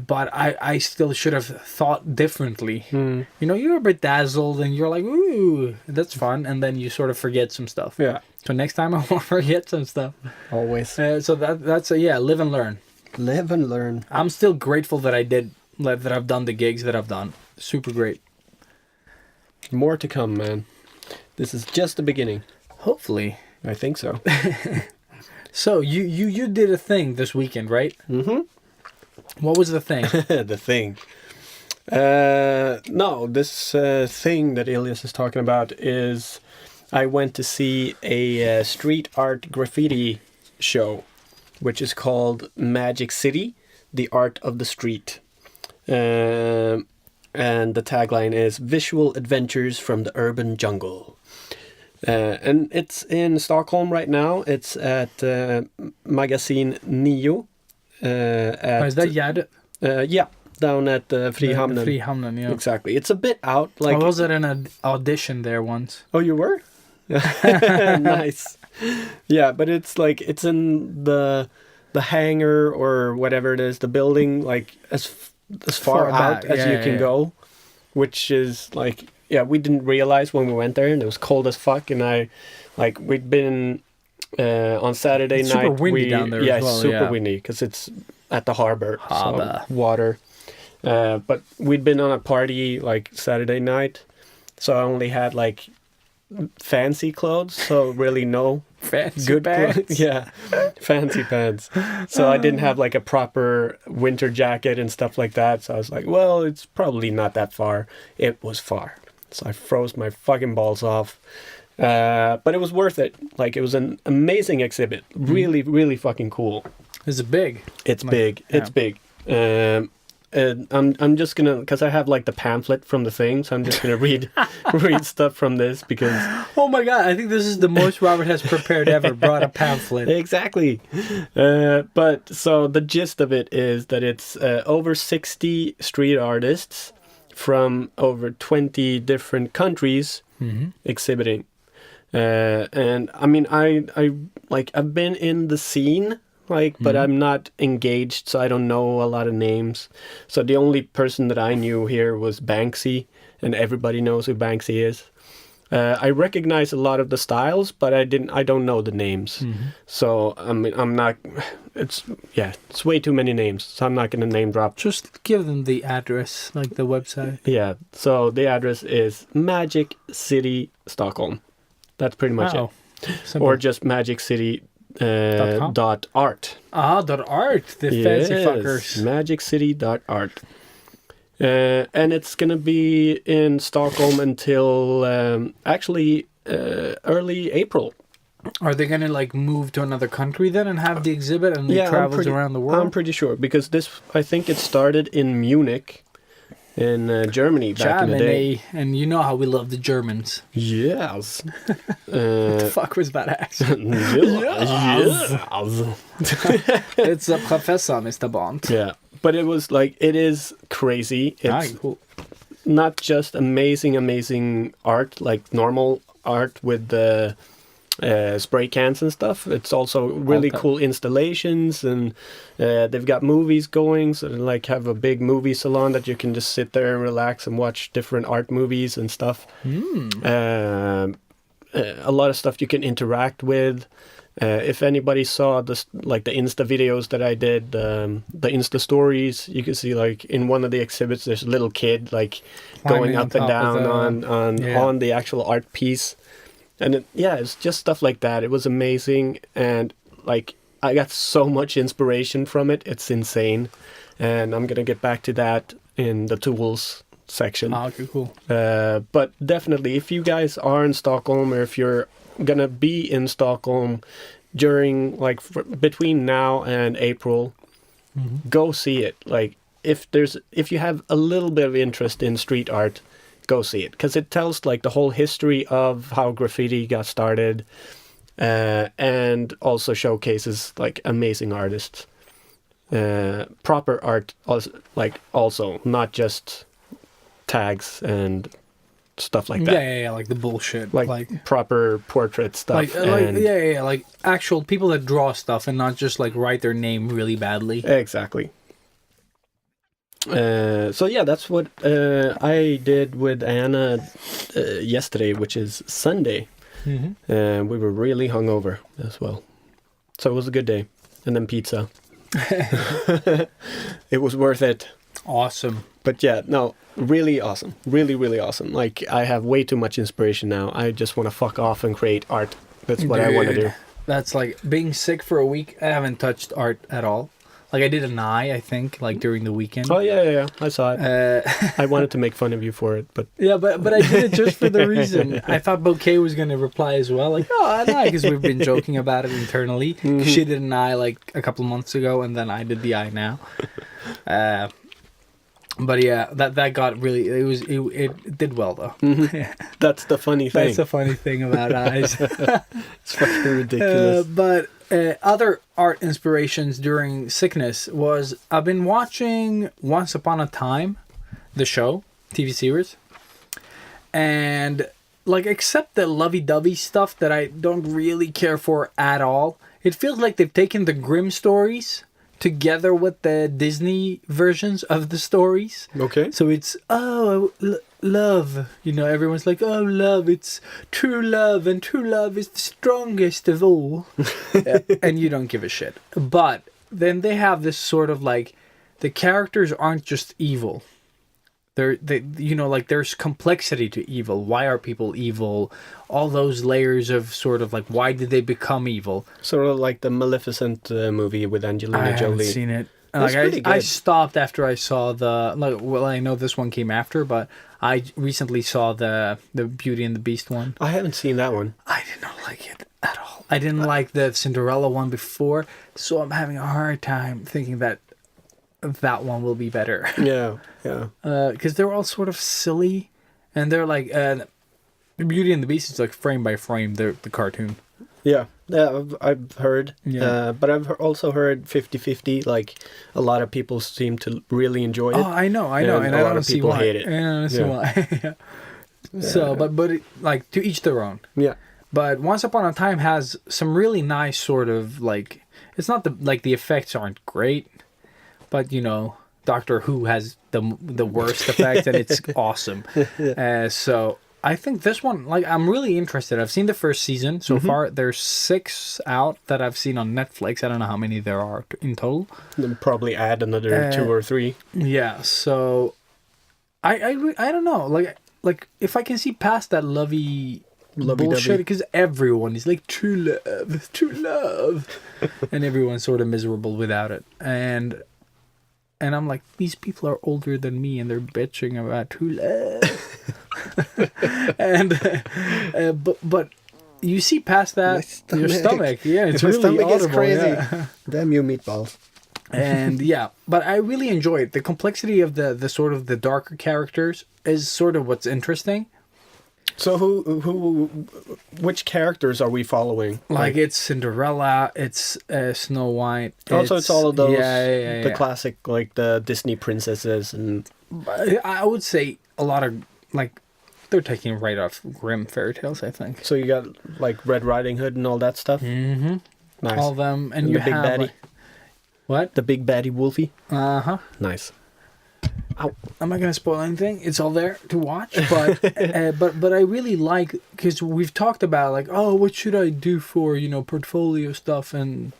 But I still should have thought differently. You know, you're a bit dazzled and you're like, ooh, that's fun. And then you sort of forget some stuff. Yeah. So next time I won't forget some stuff. Always. So that's live and learn. Live and learn. I'm still grateful that that I've done the gigs that I've done. Super great. More to come, man. This is just the beginning. Hopefully. I think so. So you did a thing this weekend, right? Mm-hmm. What was the thing? The thing. No, this thing that Elias is talking about is I went to see a street art graffiti show, which is called Magic City, the Art of the Street. And the tagline is Visual Adventures from the Urban Jungle. And it's in Stockholm right now. It's at Magazine Nio. Is that Gärdet? Yeah, down at Frihamnen. Frihamnen, yeah. Exactly. It's a bit out. Like, I was at an audition there once. oh, you were? Nice. Yeah, but it's like it's in the hangar or whatever it is, the building, like as far Far out back. as Yeah, you yeah, can yeah. go, which is like, yeah, we didn't realize when we went there, and it was cold as fuck. And we'd been on Saturday It's night. super windy down there as Yeah, well, it's super yeah. windy because it's at the harbor. Harbor. So water. But we'd been on a party like Saturday night, so I only had like fancy clothes, so really no Fancy good pants. clothes. Yeah, fancy pants. So I didn't have like a proper winter jacket and stuff like that. So I was like, well, it's probably not that far. It was far. So I froze my fucking balls off. But it was worth it. Like, it was an amazing exhibit. Really, really fucking cool. Is it big? It's Like, big. It's big. And I'm just gonna, because I have like the pamphlet from the thing, so I'm just gonna read stuff from this because Oh my god, I think this is the most Robert has prepared ever. Brought a pamphlet. exactly. But so the gist of it is that it's over 60 street artists from over 20 different countries exhibiting. And I mean, I like, I've been in the scene, like, but I'm not engaged, so I don't know a lot of names. So the only person that I knew here was Banksy, and everybody knows who Banksy is. I recognize a lot of the styles, but I don't know the names. So I mean, I'm not. It's way too many names, so I'm not gonna name drop. Just give them the address, like the website. Yeah. So the address is Magic City, Stockholm. That's pretty much Wow. it. Simple. Or just Magic City .com? .art. .art, the fancy fuckers. MagicCity.art. And it's gonna be in Stockholm until actually early April. Are they gonna like move to another country then and have the exhibit and it travels around the world? I'm pretty sure because I think it started in Munich, in Germany back in the day. And you know how we love the Germans. Yes. What the fuck was that accent? Yes. It's a professor, Mr. Bond. Yeah, but it is crazy. It's Cool. not just amazing art, like normal art with the spray cans and stuff. It's also really cool installations, and they've got movies going, so they like have a big movie salon that you can just sit there and relax and watch different art movies and stuff. A lot of stuff you can interact with. If anybody saw the Insta videos that I did, the Insta stories, you can see like in one of the exhibits there's a little kid like going up and down on the actual art piece. And it's just stuff like that. It was amazing, and like I got so much inspiration from it. It's insane, and I'm gonna get back to that in the tools section. Okay, cool. But definitely, if you guys are in Stockholm, or if you're gonna be in Stockholm during between now and April, go see it. Like if you have a little bit of interest in street art, go see it, because it tells like the whole history of how graffiti got started, and also showcases like amazing artists, proper art, also not just tags and stuff like that. Yeah, like the bullshit, like proper portrait stuff, like actual people that draw stuff and not just like write their name really badly. Exactly. So yeah, that's what I did with Anna yesterday, which is Sunday. And we were really hungover as well, so it was a good day. And then pizza. It was worth it. Awesome. But yeah, no, really awesome. Really awesome. Like, I have way too much inspiration now. I just want to fuck off and create art. That's what I want to do. That's like being sick for a week. I haven't touched art at all. Like I did an eye, I think, like during the weekend. Oh yeah, I saw it. I wanted to make fun of you for it, but yeah, but I did it just for the reason. I thought Bouquet was gonna reply as well, like, oh, an eye, because we've been joking about it internally. She did an eye like a couple of months ago, and then I did the eye now. But yeah, that got really. It did well though. That's the funny thing. That's the funny thing about eyes. It's fucking ridiculous. But other art inspirations during sickness was I've been watching Once Upon a Time, the show, TV series, and like except the lovey-dovey stuff that I don't really care for at all, it feels like they've taken the Grimm stories together with the Disney versions of the stories. Okay. So it's, love. You know, everyone's like, oh, love, it's true love, and true love is the strongest of all. And you don't give a shit. But then they have this sort of like, the characters aren't just evil. There's complexity to evil. Why are people evil? All those layers of sort of like, why did they become evil? Sort of like the Maleficent movie with Angelina Jolie. I haven't seen it. That's pretty good. I stopped after I saw I know this one came after, but I recently saw the Beauty and the Beast one. I haven't seen that one. I did not like it at all. I didn't like the Cinderella one before, so I'm having a hard time thinking that one will be better. Yeah. Because they're all sort of silly, and they're like Beauty and the Beast is like frame by frame the cartoon. Yeah, I've heard. Yeah. But I've also heard 50-50. Like, a lot of people seem to really enjoy it. Oh, I know, and I don't see why. Hate it. I don't see why. Yeah. So, but it, like, to each their own. Yeah. But Once Upon a Time has some really nice sort of like, it's not the effects aren't great, but you know, Doctor Who has the worst effects, and it's awesome. So I think this one, like, I'm really interested. I've seen the first season so far. There's 6 out that I've seen on Netflix. I don't know how many there are in total. They'll probably add another 2 or 3. Yeah. So I don't know. Like if I can see past that lovey bullshit, because everyone is like true love, and everyone's sort of miserable without it, and I'm like, these people are older than me and they're bitching about true love. And but you see past that your stomach. Yeah, it's My really stomach is audible, crazy. yeah. Damn you, meatballs. And yeah, but I really enjoy it. The complexity of the sort of the darker characters is sort of what's interesting. So which characters are we following? Like it's Cinderella, it's Snow White. Also, it's all of those, yeah. the classic, like the Disney princesses, and I would say a lot of like they're taking right off Grimm fairy tales. I think so you got like Red Riding Hood and all that stuff. mm-hmm. Nice. all of them, and And you the big have baddie. like, what? The big baddie Wolfie. Nice. Ow. I'm not gonna spoil anything. It's all there to watch, but but I really like because we've talked about like, oh, what should I do for portfolio stuff, and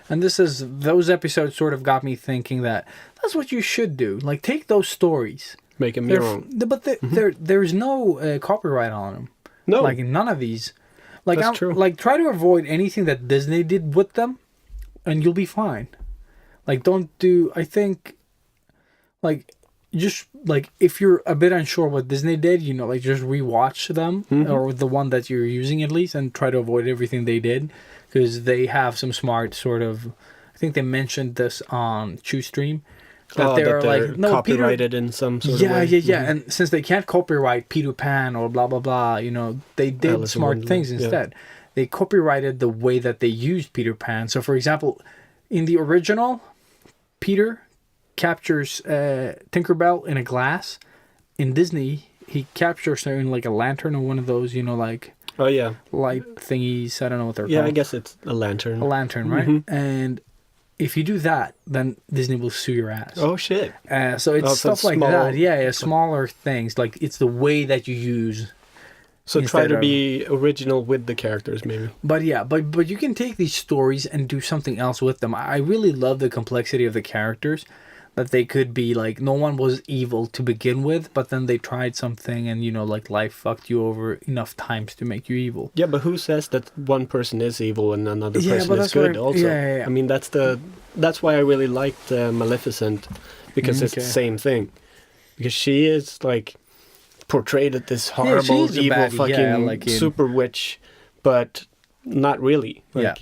those episodes sort of got me thinking that that's what you should do. Like take those stories, Make them your own. but there's no copyright on them. No. Like none of these. Like That's true. Like try to avoid anything that Disney did with them, and you'll be fine. Like don't do. I think, like. Just like if you're a bit unsure what Disney did, like just rewatch them or the one that you're using at least, and try to avoid everything they did, because they have some smart sort of. I think they mentioned this on Stream that they're like no copyrighted in some sort of yeah, way. yeah. And since they can't copyright Peter Pan or blah blah blah, they did Alice in smart Wonderland, things yeah. instead. They copyrighted the way that they used Peter Pan. So, for example, in the original, Peter captures Tinkerbell in a glass. In Disney, he captures her in like a lantern or one of those, like Oh yeah. light thingies. I don't know what they're Yeah, called. I guess it's a lantern. A lantern, right? And if you do that, then Disney will sue your ass. Oh shit. So it's Oh, so stuff it's like small- that. Yeah, smaller things. Like it's the way that you use. So try Instead to of- be original with the characters, maybe. But yeah, but you can take these stories and do something else with them. I really love the complexity of the characters. That they could be like, no one was evil to begin with, but then they tried something and, like life fucked you over enough times to make you evil. Yeah, but who says that one person is evil and another Yeah, person but is that's what good? I- Also, yeah. I mean that's why I really liked Maleficent, because it's the Okay. same thing. Because she is like portrayed as this horrible, she's a evil, baddie, fucking yeah, like in- super witch, but not really. Like, Yeah.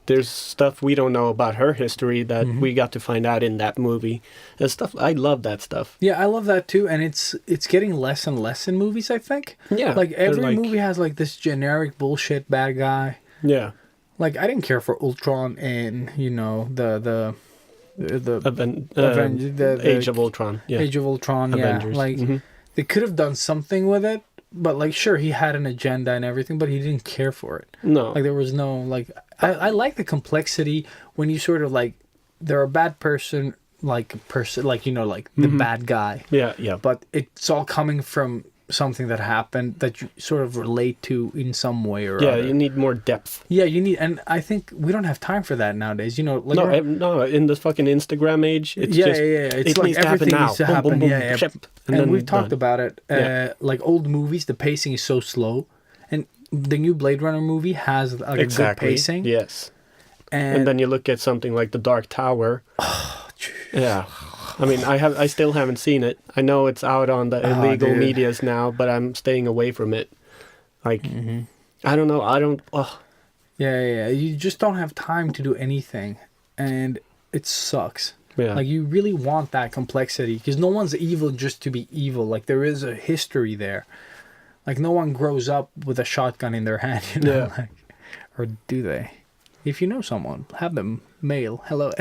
There's stuff we don't know about her history that we got to find out in that movie. And stuff I love that stuff. Yeah, I love that too, and it's getting less and less in movies, I think. Yeah, Like every like- movie has like this generic bullshit bad guy. Yeah. Like I didn't care for Ultron and the Age of Ultron. Yeah. Age of Ultron, Avengers. yeah. Like they could have done something with it, but like sure he had an agenda and everything, but he didn't care for it. No. Like there was no like I like the complexity when you sort of like they're a bad person like the bad guy. Yeah, yeah. But it's all coming from something that happened that you sort of relate to in some way or Yeah, other. you need more depth. Yeah, you need, and I think we don't have time for that nowadays. Like No, in the fucking Instagram age, it's yeah, just It's it like needs to happen everything now. needs to Boom, happen. boom, boom, Yeah. ship, And then we've talked done. about it. Yeah. Like old movies, the pacing is so slow, and the new Blade Runner movie has like a good pacing. Yes, And, and then you look at something like The Dark Tower. Yeah, I mean, I still haven't seen it. I know it's out on the illegal dude. medias now, but I'm staying away from it. Like, I don't know. I don't. yeah, you just don't have time to do anything, and it sucks. Yeah. Like you really want that complexity because no one's evil just to be evil. Like there is a history there. Like no one grows up with a shotgun in their hand, Yeah. Like, or do they? If you know someone, have them mail hello.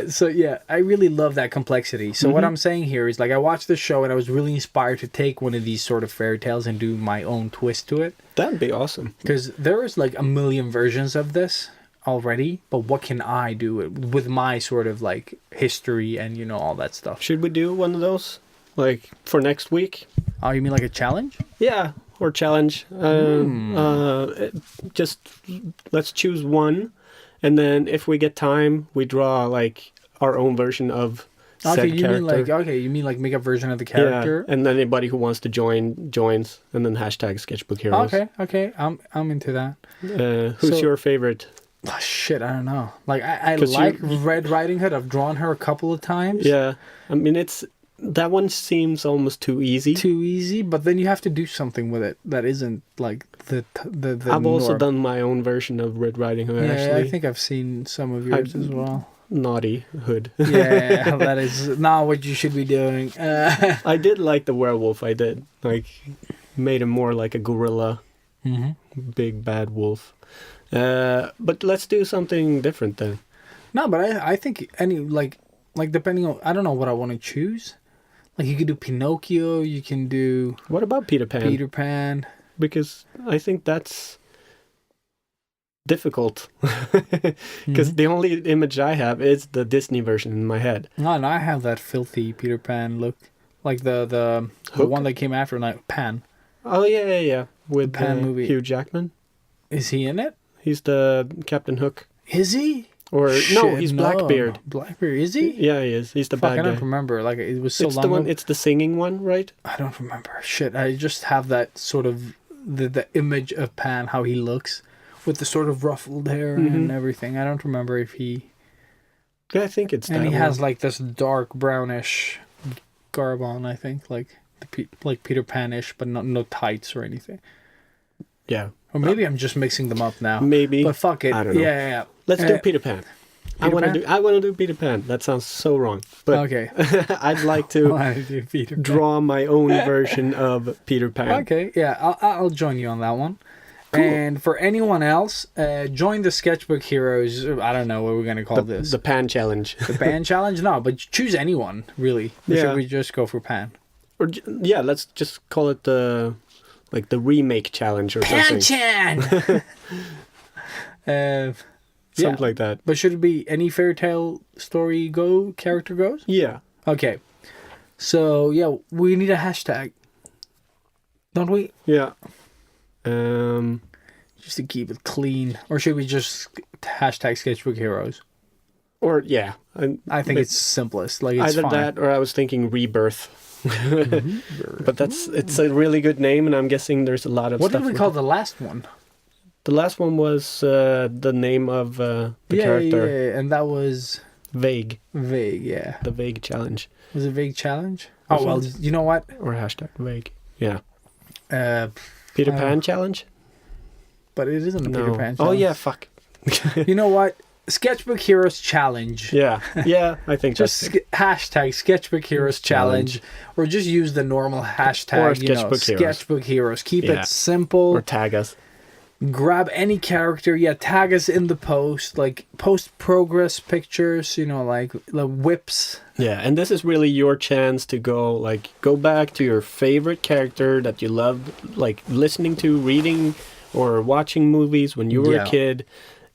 So yeah, I really love that complexity. So what I'm saying here is like I watched the show and I was really inspired to take one of these sort of fairy tales and do my own twist to it. That'd be awesome. Because there is like a million versions of this already, but what can I do with my sort of like history and all that stuff? Should we do one of those, like for next week? Oh, you mean like a challenge? Yeah, or challenge. Just let's choose one, and then if we get time, we draw like our own version of said Okay, character. you mean like make a version of the Yeah, character? and then anybody who wants to join joins, and then hashtag Sketchbook Heroes. Okay, I'm into that. Who's So- your favorite? Oh, shit, I don't know. Like I 'Cause like Red Riding Hood. I've drawn her a couple of times. Yeah, I mean it's that one seems almost too easy. Too easy, but then you have to do something with it that isn't like the I've also norm. done my own version of Red Riding Hood. Yeah, Actually, I think I've seen some of yours as well. Naughty Hood. Yeah, that is not what you should be doing. I did like the werewolf. I did like made him more like a gorilla, big bad wolf. But let's do something different then. No, but I think any like depending on, I don't know what I want to choose. Like you could do Pinocchio, you can do What about Peter Pan? Peter Pan. Because I think that's difficult. Because the only image I have is the Disney version in my head. No, and I have that filthy Peter Pan look, like the Hook? one that came after, like Pan. Oh yeah. With Pan movie. Hugh Jackman. Is he in it? He's the Captain Hook. Is he? Or no, Shit, he's Blackbeard. Blackbeard, is he? Yeah, he is. He's the Fuck, bad I guy. don't remember. Like it was so It's long the one. ago. It's the singing one, right? I don't remember. Shit, I just have that sort of the image of Pan, how he looks, with the sort of ruffled hair and everything. I don't remember if he. Yeah, I think it's that And he one. has like this dark brownish garb on. I think like like Peter Pan-ish, but no tights or anything. Yeah, Or maybe I'm just mixing them up now. maybe. But fuck it. I don't know. Yeah. Let's do Peter Pan. I want to Pan? do. I want to do Peter Pan. That sounds so wrong. But Okay. I'd like to Wanna do Peter Pan. draw my own version of Peter Pan. Okay, yeah, I'll join you on that one. And for anyone else, join the Sketchbook Heroes. I don't know what we're gonna call this. The Pan challenge. The Pan challenge? No, but choose anyone really. Or Yeah. should we just go for Pan? Or yeah, let's just call it the remake challenge or something. Pan-chan. Something like that. But should it be any fairy tale story character goes? Yeah. Okay. So yeah, we need a hashtag, don't we? Yeah. Just to keep it clean, or should we just hashtag Sketchbook Heroes? Or yeah. I think it's simplest. Like it's either fine. that or I was thinking Rebirth. But it's a really good name, and I'm guessing there's a lot of What stuff. did we with call it. the last one? The last one was the name of the character. Yeah, and that was Vague. vague. Yeah, The Vague challenge. was it vague challenge? Was Oh well, it? you know what? Or hashtag Vague. Yeah. Uh, Peter Uh, Pan challenge? but it isn't a No. Peter Pan. Oh challenge. yeah, fuck. You know what? Sketchbook Heroes challenge. Yeah. Yeah, I think Just that's it. hashtag Sketchbook Heroes challenge, or just use the normal hashtag. Or Sketchbook Heroes. Sketchbook Heroes. Keep Yeah. it simple. Or tag us. Grab any character. Yeah, tag us in the post. Like post progress pictures. You know, like the whips. Yeah, and this is really your chance to go back to your favorite character that you loved, like listening to, reading, or watching movies when you were Yeah. a kid,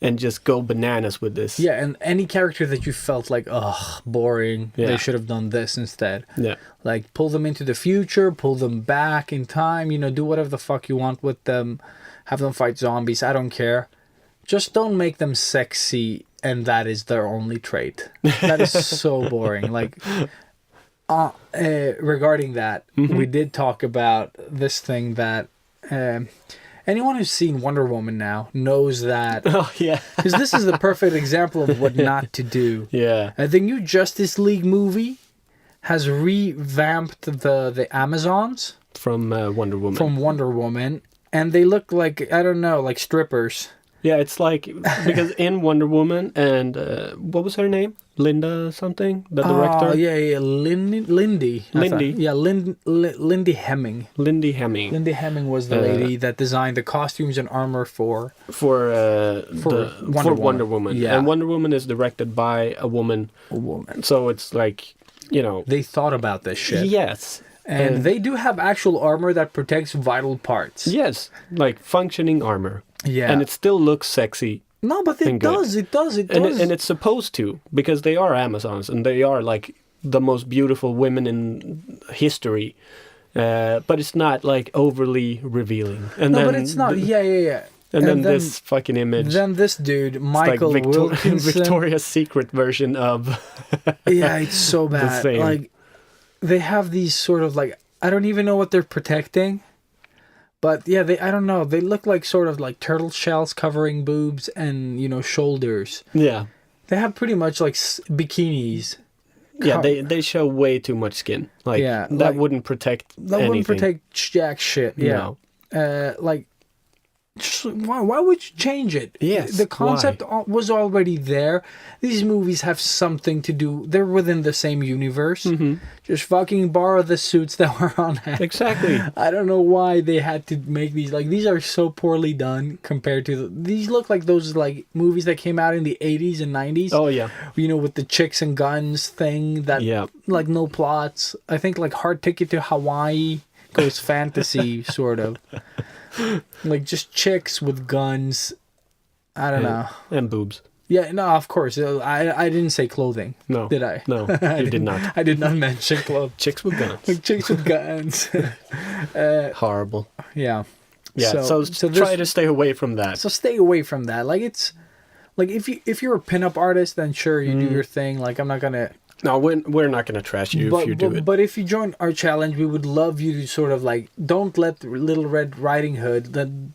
and just go bananas with this. Yeah, and any character that you felt like, ugh, boring. Yeah. They should have done this instead. Yeah. Like pull them into the future, pull them back in time. You know, do whatever the fuck you want with them. Have them fight zombies. I don't care. Just don't make them sexy, and that is their only trait. That is so boring. Like, regarding that, we did talk about this thing that anyone who's seen Wonder Woman now knows that, Oh yeah. because this is the perfect example of what not to do. Yeah. The new Justice League movie has revamped the Amazons From Wonder Woman. from Wonder Woman, and they look like, I don't know, like strippers. Yeah, it's like because in Wonder Woman and what was her name? Linda something, the director. Oh, yeah, Lindy. I Lindy. thought. Yeah, Lindy Hemming. Lindy Hemming Lindy Hemming was the lady that designed the costumes and armor for for Wonder Wonder Woman. Yeah. And Wonder Woman is directed by a woman, a woman. so it's like They thought about this shit. yes, And they do have actual armor that protects vital parts. yes, like functioning armor. Yeah. And it still looks sexy. No, but it and good. does. It does. And it's supposed to, because they are Amazons and they are like the most beautiful women in history. But it's not like overly revealing. And No, then but it's not. Yeah. And then this fucking image. Then this dude, It's Michael like Wilkinson. Victoria's Secret version of. Yeah, it's so bad. same. Like, they have these sort of like, I don't even know what they're protecting. But yeah, I don't know. They look like sort of like turtle shells covering boobs and, shoulders. Yeah. They have pretty much like bikinis. Yeah, they show way too much skin. Like Yeah, that like- wouldn't protect That anything. wouldn't protect jack shit. Yeah. Like, just, why would you change it? Yes, The concept was already there. These movies have something to do. They're within the same universe. Just fucking borrow the suits that were on hand. Exactly. I don't know why they had to make these. Like, these are so poorly done compared to these look like those like movies that came out in the 80s and 90s. Oh yeah. You know, with the chicks and guns thing that Yeah. like no plots. I think like Hard Ticket to Hawaii goes fantasy sort of. Like just chicks with guns. I don't know. And boobs. Yeah, no, of course. I didn't say clothing. No. Did I? No, you did not. I did not mention clothing. Chicks with guns. Like chicks with guns. Horrible. Yeah. Yeah. So try to stay away from that. So stay away from that. Like it's like if you're a pinup artist, then sure you do your thing. Like I'm not gonna. No, we're not gonna trash you if you do it. But if you join our challenge, we would love you to sort of like don't let Little Red Riding Hood,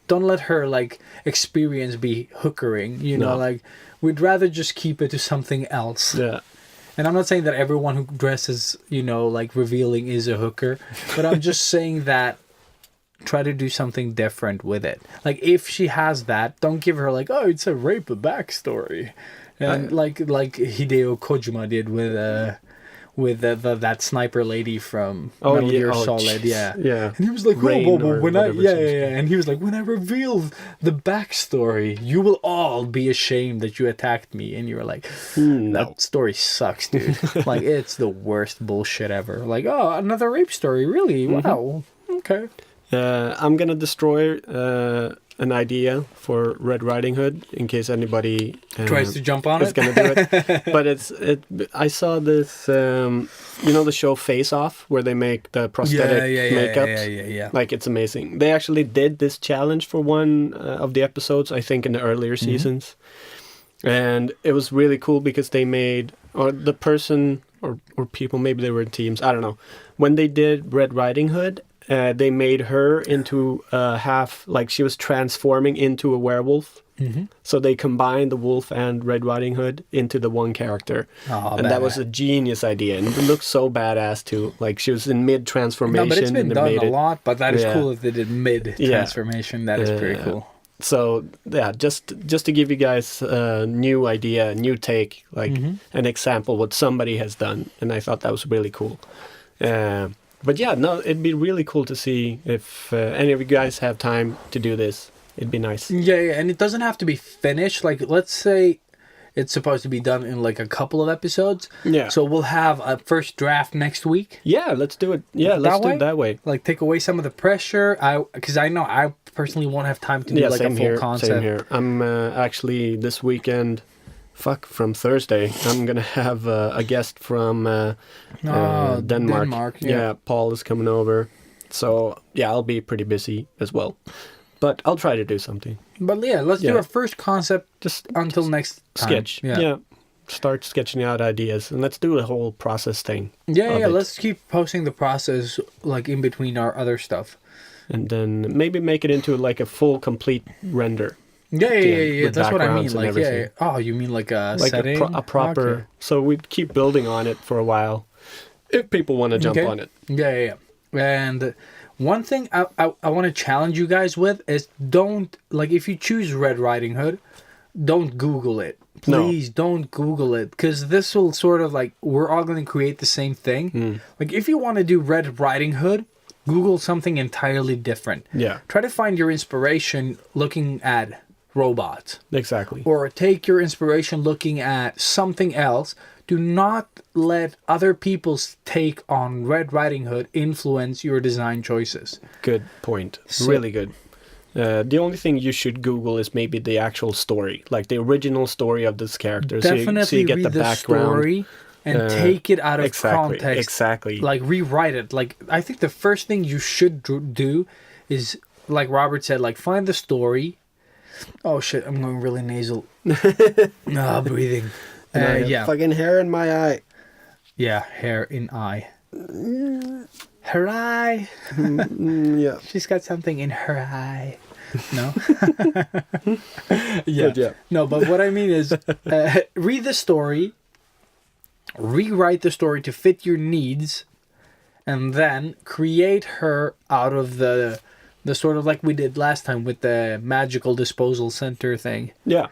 don't let her like experience be hookering. You know, No. like we'd rather just keep it to something else. Yeah. And I'm not saying that everyone who dresses, you know, like revealing is a hooker, but I'm just saying that try to do something different with it. Like if she has that, don't give her like, oh, it's a rape backstory, and like Hideo Kojima did with that sniper lady from Metal Gear Solid, jeez. Yeah. And he was like, Rain or when I whatever she was and he was like, when I reveal the backstory, you will all be ashamed that you attacked me, and you were like, that story sucks, dude. Like it's the worst bullshit ever. Like, oh, another rape story, really? Wow, okay. I'm gonna destroy an idea for Red Riding Hood in case anybody Tries to jump on is it. gonna do it. But I saw this, you know, the show Face Off where they make the prosthetic makeups. Yeah. Like it's amazing. They actually did this challenge for one of the episodes, I think, in the earlier seasons, and it was really cool because they made the person or people, maybe they were in teams, I don't know. When they did Red Riding Hood. They made her into half, like she was transforming into a werewolf. So they combined the wolf and Red Riding Hood into the one character. Oh, and that was a genius idea. And it looked so badass too. Like she was in mid-transformation. No, but it's been and done made a lot, but that is Yeah. cool if they did mid-transformation. That is pretty cool. So yeah, just to give you guys a new idea, a new take, like an example what somebody has done. And I thought that was really cool. But yeah, no, it'd be really cool to see if any of you guys have time to do this. It'd be nice. Yeah, and it doesn't have to be finished. Like, let's say it's supposed to be done in like a couple of episodes. Yeah. So we'll have a first draft next week. Yeah, let's do it. Yeah, let's do way? it that way. Like, take away some of the pressure. Because I know I personally won't have time to do like a same full here. concept. Same here. I'm actually this weekend. From Thursday, I'm gonna have a guest from Denmark. Yeah. Paul is coming over, so yeah, I'll be pretty busy as well. But I'll try to do something. But yeah, let's do our first concept Just until next time. sketch. Yeah. Start sketching out ideas, and let's do the whole process thing. Yeah. Let's keep posting the process like in between our other stuff. And then maybe make it into like a full, complete render. Yeah. with That's what I mean. backgrounds and Like, everything. Oh, you mean like a Like setting? a proper. Okay. So we'd keep building on it for a while, if people want to jump Okay. on it. Yeah. And one thing I want to challenge you guys with is don't, like, if you choose Red Riding Hood, don't Google it. Please don't Google it, because this will sort of like, we're all going to create the same thing. Like, if you want to do Red Riding Hood, Google something entirely different. Yeah. Try to find your inspiration looking at robots. Exactly. Or take your inspiration looking at something else. Do not let other people's take on Red Riding Hood influence your design choices. Good point. So- Really good. The only thing you should Google is maybe the actual story, like the original story of this character. Definitely so you get read the background. story and take it out of Exactly. context. Exactly. Like, rewrite it. Like, I think the first thing you should do is, like Robert said, like, find the story. Oh shit, I'm going really nasal. Breathing. Yeah. Fucking hair in my eye. Yeah, hair in eye. Her eye. Yeah. She's got something in her eye. No? But yeah. No, but what I mean is, read the story. rewrite the story to fit your needs, and then create her out of the sort of like we did last time with the magical disposal center thing. Yeah.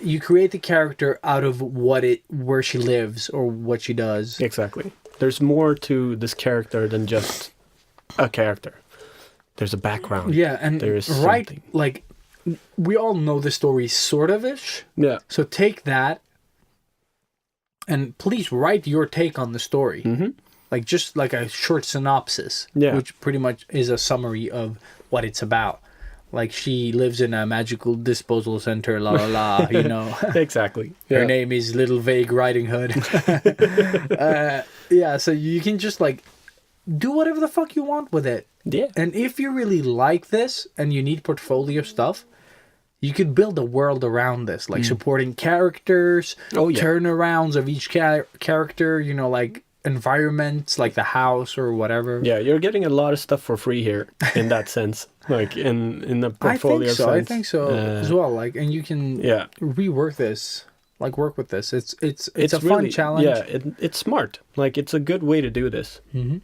You create the character out of where she lives or what she does. Exactly. There's more to this character than just a character. There's a background. Yeah, and there is right, something. like we all know the story sort of ish. Yeah. So take that and please write your take on the story. Mm-hmm. Like just like a short synopsis, which pretty much is a summary of what it's about. Like she lives in a magical disposal center, la la la, you know. Exactly. Her name is Little Vague Riding Hood. Yeah, so you can just like do whatever the fuck you want with it. Yeah. And if you really like this and you need portfolio stuff, you could build a world around this, like supporting characters, turnarounds of each character, you know, like environments, like the house or whatever. Yeah, you're getting a lot of stuff for free here in that sense. Like in the portfolio sense. I think so as well. Like, and you can rework this, like work with this. It's a really, fun challenge. Yeah, it's smart. Like it's a good way to do this. Mm-hmm.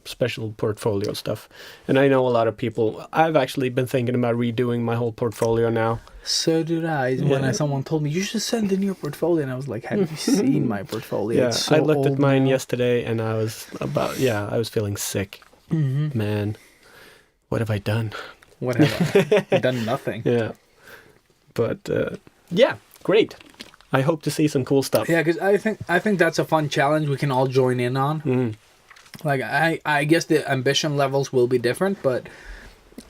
Special portfolio stuff. And I know a lot of people. I've actually been thinking about redoing my whole portfolio now. So did I. When someone told me you should send in your portfolio, and I was like, "Have you seen my portfolio?" Yeah, it's so I looked at mine now. yesterday, and I was I was feeling sick. Mm-hmm. Man, what have I done? What have I done? Nothing. Yeah, but great. I hope to see some cool stuff. Yeah, because I think that's a fun challenge we can all join in on. Mm. Like I guess the ambition levels will be different, but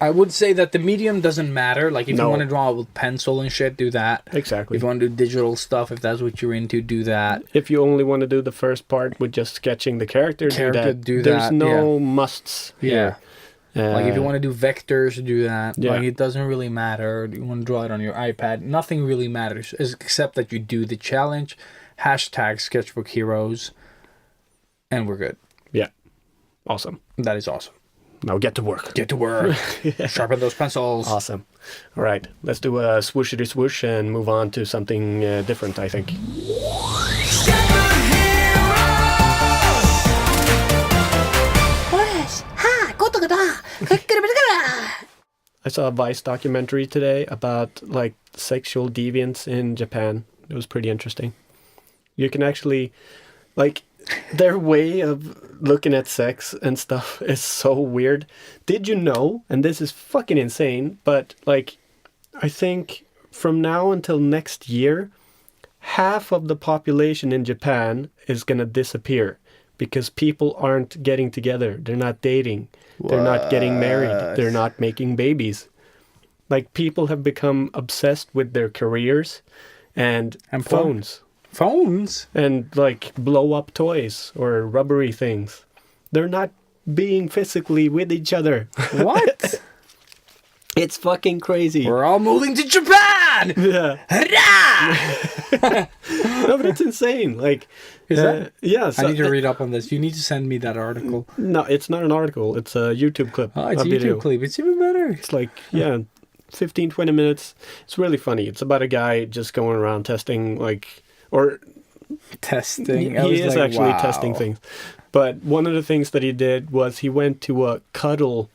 I would say that the medium doesn't matter. Like if you want to draw with pencil and shit, do that. Exactly. If you want to do digital stuff, if that's what you're into, do that. If you only want to do the first part with just sketching the character, do that. There's no musts here. Like if you want to do vectors, do that. Yeah. Like it doesn't really matter. You want to draw it on your iPad. Nothing really matters except that you do the challenge. # Sketchbook Heroes. And we're good. Yeah. Awesome. That is awesome. Now get to work. Get to work. Sharpen those pencils. Awesome. All right. Let's do a swooshity swoosh and move on to something different, I think. I saw a Vice documentary today about like sexual deviance in Japan. It was pretty interesting. You can actually, like, their way of looking at sex and stuff is so weird. Did you know, and this is fucking insane, but like, I think from now until next year, half of the population in Japan is gonna disappear because people aren't getting together. They're not dating. They're not getting married. They're not making babies. Like, people have become obsessed with their careers and phones. Phones? And, like, blow-up toys or rubbery things. They're not being physically with each other. What? It's fucking crazy. We're all moving to Japan! Yeah. Hurrah! No, but it's insane. Like, Is that? Yeah. I need to read up on this. You need to send me that article. No, it's not an article. It's a YouTube clip. Oh, it's a YouTube clip. It's even better. It's like, 15, 20 minutes. It's really funny. It's about a guy just going around testing, like, or... Testing. He is actually testing things. But one of the things that he did was he went to a cuddle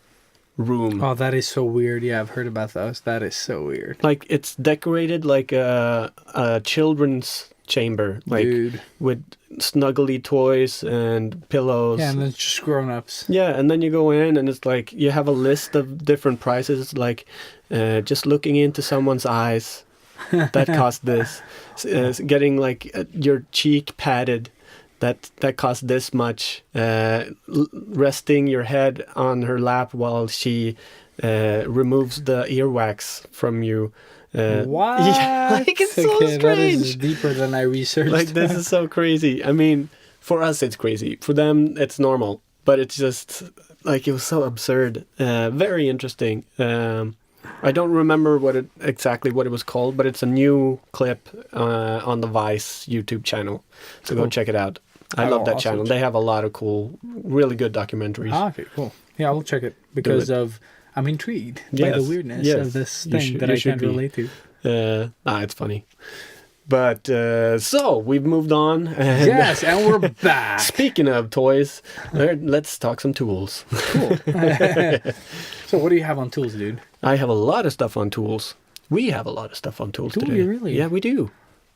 room. Oh, that is so weird. Yeah, I've heard about those. That is so weird. Like, it's decorated like a children's chamber. Like, Dude. with snuggly toys and pillows. Yeah, and then it's just grown-ups. Yeah, and then you go in and it's like, you have a list of different prices, like just looking into someone's eyes, that costs this. Getting like your cheek patted, that costs this much. Resting your head on her lap while she removes the earwax from you. What? Yeah, like, it's so strange. That is deeper than I researched. Like, this is so crazy. I mean, for us it's crazy. For them it's normal. But it's just, like, it was so absurd. Very interesting. I don't remember exactly what it was called, but it's a new clip on the Vice YouTube channel. So go check it out. I love that channel. They have a lot of cool, really good documentaries. Ah, okay, cool. Yeah, I will check it because I'm intrigued by the weirdness of this thing that I can't relate to. It's funny. But so we've moved on. And Yes, and we're back. speaking of toys, let's talk some tools. Cool. So what do you have on tools, dude? I have a lot of stuff on tools. We have a lot of stuff on tools Do today. we really? Yeah, we do.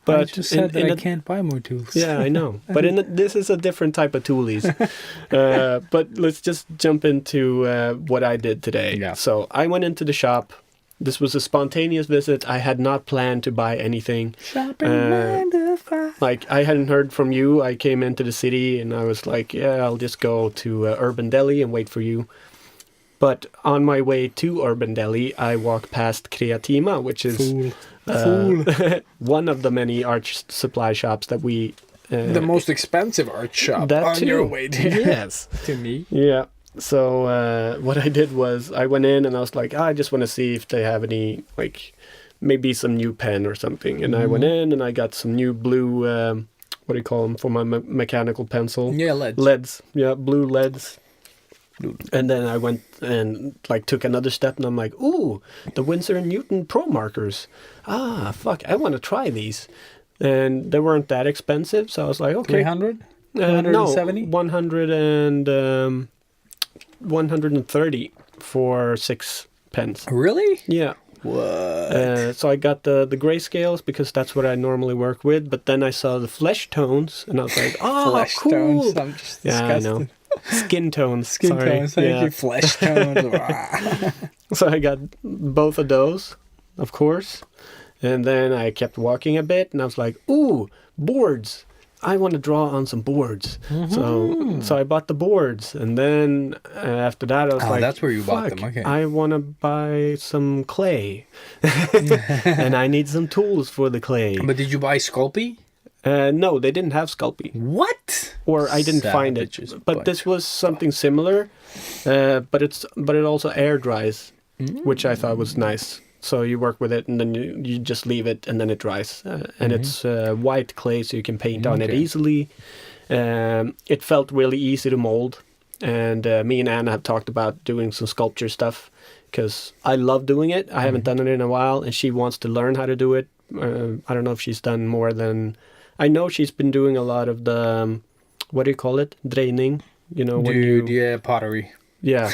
But I But just said that in I a- can't buy more tools. Yeah, I know. But this is a different type of toolies. But let's just jump into what I did today. Yeah. So I went into the shop. This was a spontaneous visit. I had not planned to buy anything. Shopping Uh, 9 to 5. Like, I hadn't heard from you. I came into the city and I was like, yeah, I'll just go to Urban Deli and wait for you. But on my way to Urban Deli, I walked past Creatima, which is Fool. Fool. one of the many art supply shops that we... The most expensive art shop that on too. your way to, Yes. to me. Yeah. So what I did was I went in and I was like, I just want to see if they have any, like, maybe some new pen or something. And I went in and I got some new blue, what do you call them, for my mechanical pencil? Yeah, LEDs. LEDs. Yeah, blue LEDs. And then I went and, like, took another step and I'm like, ooh, the Winsor & Newton Pro markers. Ah, fuck, I want to try these. And they weren't that expensive, so I was like, okay. 300? No, 170? 130 for 6 pens. Really? Yeah. What? So I got the grayscales because that's what I normally work with. But then I saw the flesh tones and I was like, oh, Flesh cool. tones. I'm just Yeah, disgusted. I know. Skin tones. Skin sorry. tones. Thank Yeah. you. Flesh tones. Ah. So I got both of those, of course. And then I kept walking a bit and I was like, ooh, boards. I want to draw on some boards. So I bought the boards. And then after that, I was Oh, like, that's where you bought "Fuck, them, okay." I want to buy some clay. And I need some tools for the clay. But did you buy Sculpey? No, they didn't have Sculpey. What? Or I didn't find it. Savages, But this was something similar. But it also air dries, which I thought was nice. So you work with it and then you just leave it and then it dries. And it's white clay so you can paint on it Okay. easily. It felt really easy to mold. And me and Anna have talked about doing some sculpture stuff because I love doing it. I haven't done it in a while and she wants to learn how to do it. I don't know if she's done more than... I know she's been doing a lot of the... what do you call it? Draining. You know, when Dude, you... yeah, pottery. Yeah.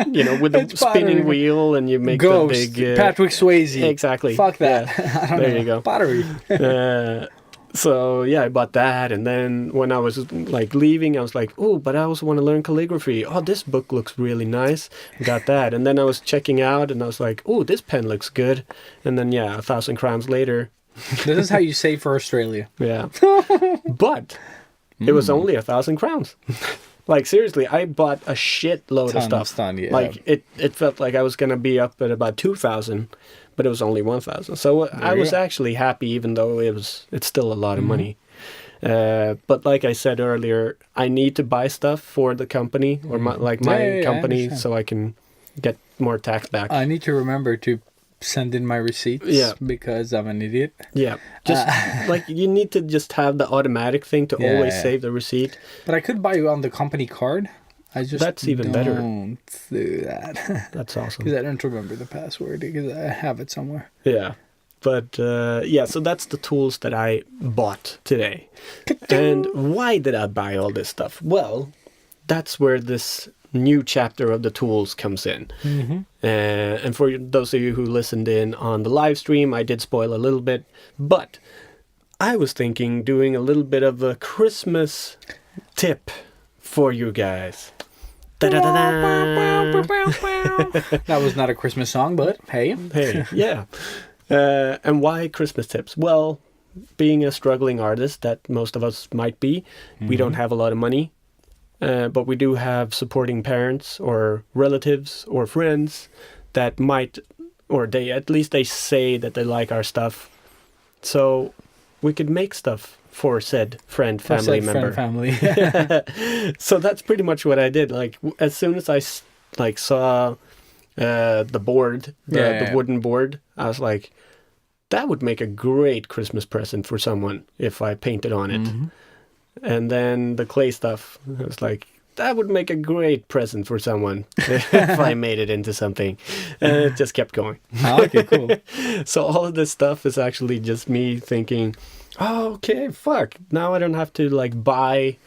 You know, with the It's pottery. spinning wheel and you make Ghost. the big... Patrick Swayze. Exactly. Fuck that. Yeah. I don't There know. you go. Pottery. So yeah, I bought that, and then when I was like leaving, I was like, "Oh, but I also want to learn calligraphy. Oh, this book looks really nice." Got that, and then I was checking out, and I was like, "Oh, this pen looks good." And then yeah, 1,000 crowns later, This is how you save for Australia. yeah. But it was only 1,000 crowns. Like seriously, I bought a shitload of stuff. Yeah. Like it felt like I was gonna be up at about 2,000, but it was only 1,000. So I you was go. actually happy, even though it's still a lot of money. But like I said earlier, I need to buy stuff for the company or my Yeah, I company understand. so I can get more tax back. I need to remember to send in my receipts Yeah. because I'm an idiot. Yeah, just like you need to just have the automatic thing to always Yeah. save the receipt. But I could buy you on the company card. I just That's even better. don't do that That's awesome. because I don't remember the password because I have it somewhere. Yeah. But yeah, so that's the tools that I bought today. And why did I buy all this stuff? Well, that's where this new chapter of the tools comes in. And for those of you who listened in on the live stream, I did spoil a little bit, but I was thinking doing a little bit of a Christmas tip for you guys. Da-da-da-da. That was not a Christmas song, but hey. Hey, yeah. And why Christmas tips? Well, being a struggling artist that most of us might be, we don't have a lot of money, but we do have supporting parents or relatives or friends that might, or they at least they say that they like our stuff. So we could make stuff for said friend, family member. Family. So that's pretty much what I did. Like as soon as I saw the board, the wooden board, I was like, that would make a great Christmas present for someone if I painted on it. And then the clay stuff, I was like, that would make a great present for someone if I made it into something. And it just kept going. Okay, cool. So all of this stuff is actually just me thinking, oh, okay, fuck. Now I don't have to like buy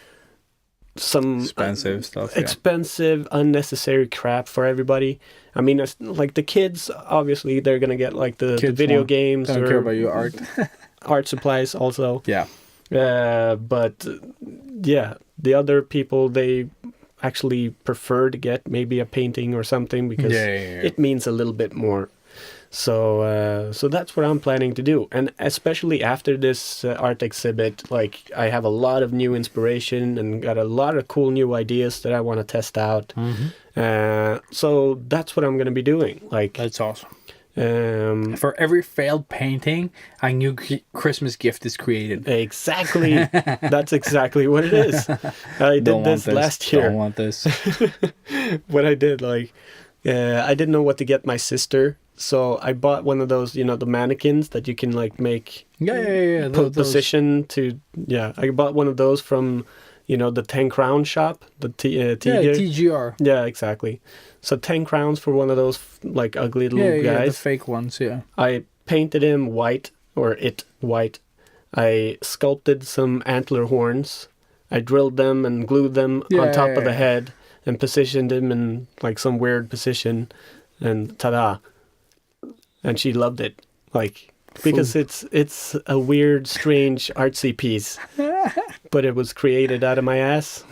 some Expensive stuff. Yeah. expensive, unnecessary crap for everybody. I mean, like the kids, obviously, they're gonna get like the Kids video won't- games Don't or care about your art. art supplies also. Yeah. But yeah, the other people, they actually prefer to get maybe a painting or something because Yeah. it means a little bit more. So that's what I'm planning to do, and especially after this art exhibit, like I have a lot of new inspiration and got a lot of cool new ideas that I want to test out. So that's what I'm gonna be doing. Like, That's awesome. um, For every failed painting, a new Christmas gift is created. exactly, that's exactly what it is. I did this last year. Don't want this. What I did, like, I didn't know what to get my sister, so I bought one of those, the mannequins that you can like make Yeah. put position to. Yeah, I bought one of those from, the 10 crown shop, the Yeah, Tiger. TGR. Yeah, exactly. So 10 crowns for one of those like ugly little Yeah, the guys. fake ones. Yeah. I painted him white, or it white. I sculpted some antler horns. I drilled them and glued them on top of the Yeah. head and positioned him in like some weird position, and ta-da. And she loved it, like, because it's a weird, strange, artsy piece, but it was created out of my ass.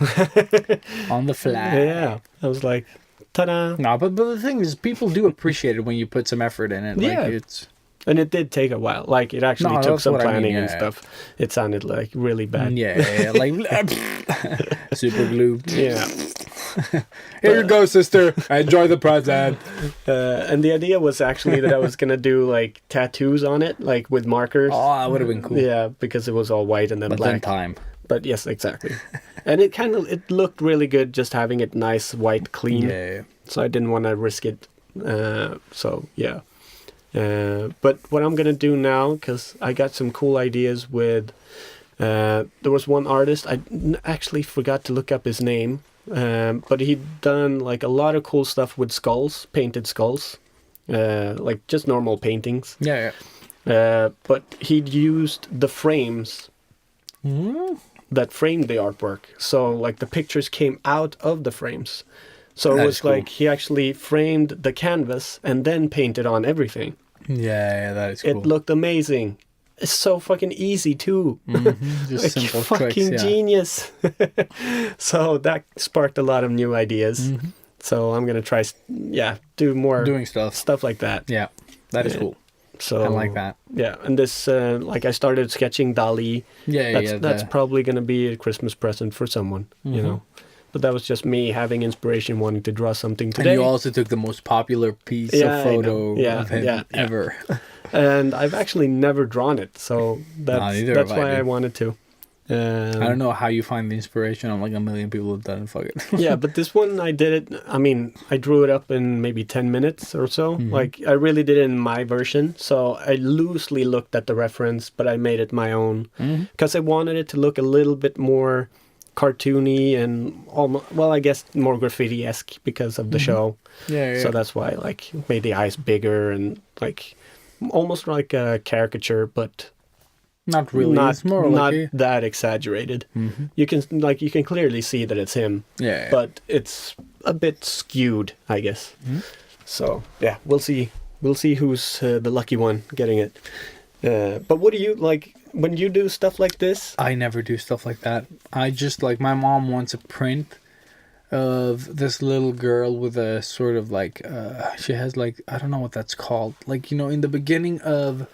On the fly. Yeah, I was like, ta-da. No, but the thing is, people do appreciate it when you put some effort in it. Like, Yeah. it's And it did take a while. Like, it actually No, took that's some what I mean, planning and yeah. stuff. It sounded like really bad. like super glued. Yeah. Here you go, sister. Enjoy the present. And the idea was actually that I was gonna do like tattoos on it, like with markers. Oh, that would have been cool. Yeah, because it was all white and then But then black. time. But yes, exactly. And it looked really good just having it nice, white, clean. Yeah. So I didn't want to risk it. So yeah. But what I'm gonna do now, because I got some cool ideas with. There was one artist, I actually forgot to look up his name, but he'd done like a lot of cool stuff with skulls, painted skulls, like just normal paintings. Yeah. But he'd used the frames that framed the artwork. So like the pictures came out of the frames. So That it is was cool. like he actually framed the canvas and then painted on everything. Yeah, that is cool. It looked amazing. It's so fucking easy too. Just Like, simple fucking tricks. Yeah. genius. So that sparked a lot of new ideas. So I'm gonna try, do more Doing stuff. like that. Yeah, that is Yeah. cool. So I like that. Yeah, and this, like I started sketching Dali. Yeah, That's probably gonna be a Christmas present for someone, you know. But that was just me having inspiration, wanting to draw something And today. you also took the most popular piece Yeah, of I photo know. Yeah, of him yeah. ever. And I've actually never drawn it, so neither that's have I, why I dude. wanted to. I don't know how you find the inspiration. I'm like a million people have done it. Fuck it. Yeah, but this one I did it. I mean, I drew it up in maybe 10 minutes or so. Like I really did it in my version. So I loosely looked at the reference, but I made it my own because I wanted it to look a little bit more cartoony and almost, well, I guess more graffiti-esque because of the show. Yeah. So that's why I like made the eyes bigger and like almost like a caricature, but not really. not It's more not like that exaggerated. You can clearly see that it's him. yeah. But it's a bit skewed, I guess. So yeah, we'll see. We'll see who's the lucky one getting it. But what do you like when you do stuff like this? I never do stuff like that. I just like my mom wants a print of this little girl with a sort of like she has like I don't know what that's called. Like in the beginning of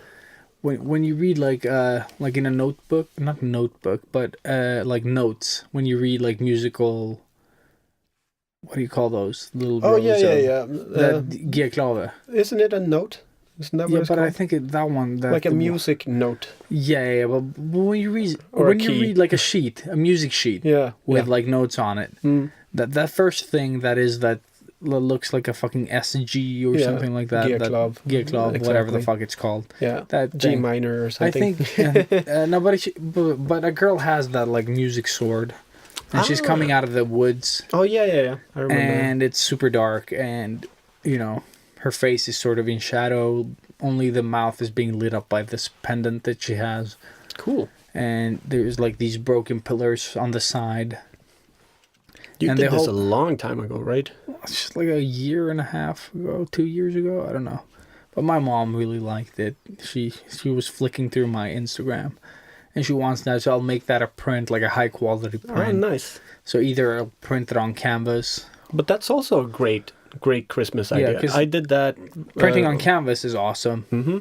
when you read like in a notebook, not notebook, but like notes when you read like musical. What do you call those little girls? Oh yeah. That G-klave. Isn't it a note? Isn't that what Yeah, it's but called? I think that one Like a music note. Yeah, but when you read Or a when you key. read like a sheet, a music sheet Yeah. with like notes on it, that first thing that looks like a fucking SG or Yeah, something like that. G-klave. G-klave, whatever the Exactly. fuck it's called. Yeah. That G thing. minor or I something. think no, but a girl has that like music sword. and she's coming out of the woods, Oh yeah. I remember. and it's super dark, and her face is sort of in shadow. Only the mouth is being lit up by this pendant that she has, Cool. and there's like these broken pillars on the side. You And did the this whole- a long time ago, right? It's just like a year and a half ago, 2 years ago, I don't know. But my mom really liked it. She was flicking through my Instagram, and she wants that, so I'll make that a print, like a high quality Oh, print. nice. So either I'll print it on canvas. But that's also a great Christmas idea. 'cause I did that. Printing on canvas is awesome. Mm-hmm.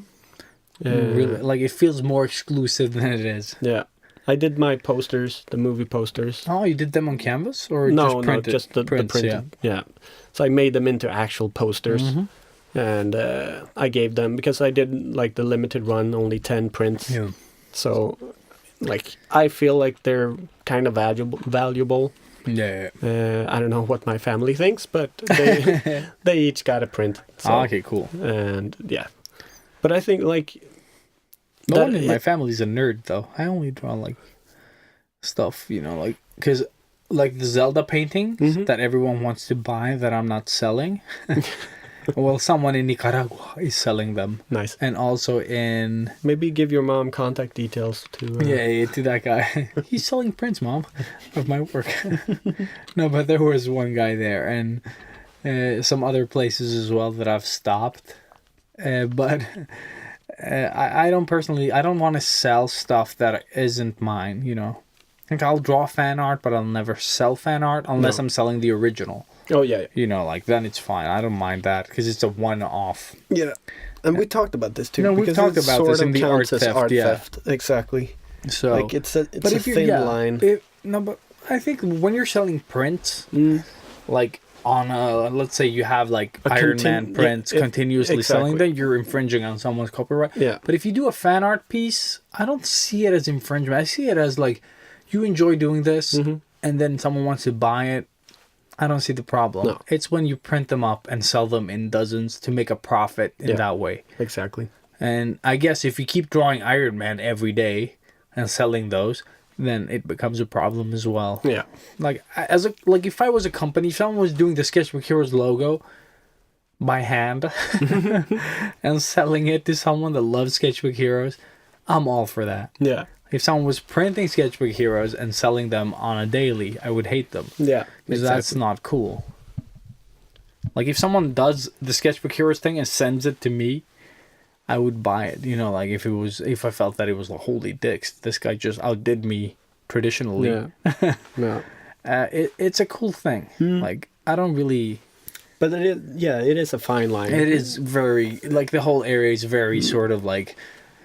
Really, like it feels more exclusive than it is. Yeah. I did my posters, the movie posters. Oh, you did them on canvas or No, just printed? just the prints, printed. Yeah. So I made them into actual posters. Mm-hmm. And I gave them, because I did like the limited run, only 10 prints. Yeah. So like I feel like they're kind of valuable. Yeah. I don't know what my family thinks, but they each got a print. So, Okay, cool. And yeah. But I think like No one in my family's a nerd, though. I only draw like stuff, like because like the Zelda paintings that everyone wants to buy that I'm not selling. Well, someone in Nicaragua is selling them, nice. and also in Maybe give your mom contact details to. to that guy. He's selling prints, Mom, of my work. No, but there was one guy there, and some other places as well that I've stopped. But I don't want to sell stuff that isn't mine. Like I'll draw fan art, but I'll never sell fan art unless I'm selling the original. Oh yeah. Like then it's fine. I don't mind that because it's a one-off. Yeah. And we talked about this too. No, we've because talked it about sort this of in the counts art as theft, art yeah. theft. Exactly. So, Like it's a but if thin line. But I think when you're selling prints, like on let's say you have like A Iron contin- Man prints yeah, continuously selling exactly. them, you're infringing on someone's copyright. Yeah. But if you do a fan art piece, I don't see it as infringement. I see it as like you enjoy doing this, and then someone wants to buy it. I don't see the problem. No. It's when you print them up and sell them in dozens to make a profit in that way. Exactly. And I guess if you keep drawing Iron Man every day and selling those, then it becomes a problem as well. Yeah. Like if I was a company, if someone was doing the Sketchbook Heroes logo by hand and selling it to someone that loves Sketchbook Heroes, I'm all for that. Yeah. If someone was printing Sketchbook Heroes and selling them on a daily, I would hate them. Yeah. Because that's not cool. Like if someone does the Sketchbook Heroes thing and sends it to me, I would buy it. Like if I felt that it was like, holy dicks, this guy just outdid me traditionally. Yeah. No. It's a cool thing. Like I don't really. But it is a fine line. It is very like the whole area is very sort of like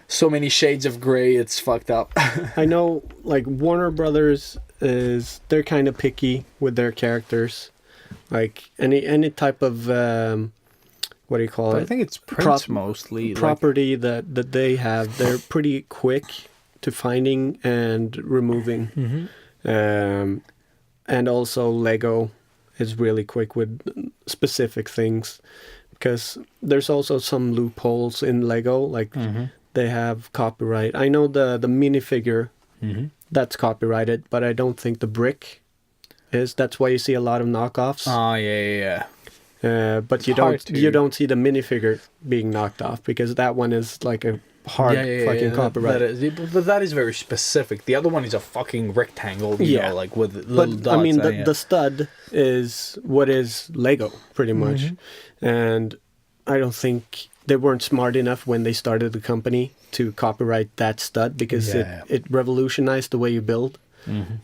so many shades of gray. It's fucked up. I know, like Warner Brothers they're kind of picky with their characters. Like any type of what do you call But it? I think it's prints mostly. Property that they have, they're pretty quick to finding and removing. And also Lego is really quick with specific things, because there's also some loopholes in Lego, like they have copyright. I know the minifigure that's copyrighted, but I don't think the brick is. That's why you see a lot of knockoffs. Oh yeah. But you hard don't see the minifigure being knocked off, because that one is like a hard fucking copyright. But that is very specific. The other one is a fucking rectangle, you know, like with little But dots. I mean, the stud is what is Lego pretty much, and I don't think they weren't smart enough when they started the company to copyright that stud, because it revolutionized the way you build,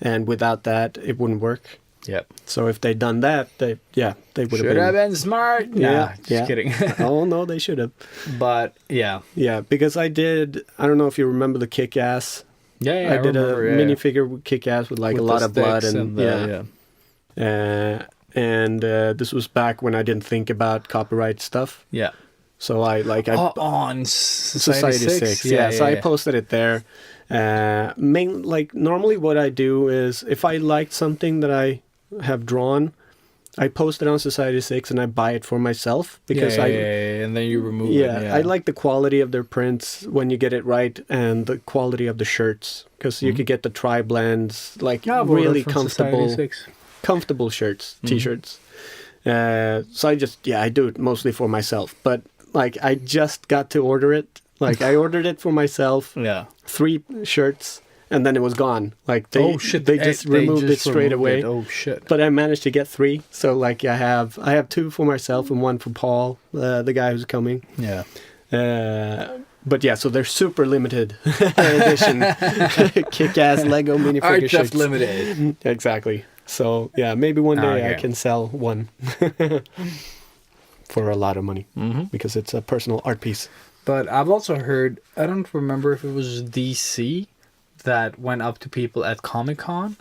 and without that, it wouldn't work. Yep. So if they'd done that, they would Should have been smart. Nah, just kidding. Oh no, they should have. But yeah. Yeah, because I don't know if you remember the Kick-Ass. Yeah, I did remember, a minifigure with Kick-Ass with like with a lot the of blood sticks and and this was back when I didn't think about copyright stuff. yeah. So I on Society 6. Yeah, so I posted it there. Normally what I do is if I liked something that I have drawn, I post it on Society 6 and I buy it for myself because and then you remove it. Yeah, I like the quality of their prints when you get it right and the quality of the shirts because you could get the tri-blends, like really comfortable shirts, t-shirts. So I do it mostly for myself, but like I just got to order it. Like I ordered it for myself. Yeah. 3 shirts. And then it was gone. Like they just removed it straight away. Oh shit! But I managed to get 3. So like I have 2 for myself and 1 for Paul, the guy who's coming. Yeah. But yeah, so they're super limited edition, kick-ass Lego minifigure shirts. Limited. Exactly. So yeah, maybe one day I can sell one for a lot of money because it's a personal art piece. But I've also heard, I don't remember if it was DC that went up to people at Comic-Con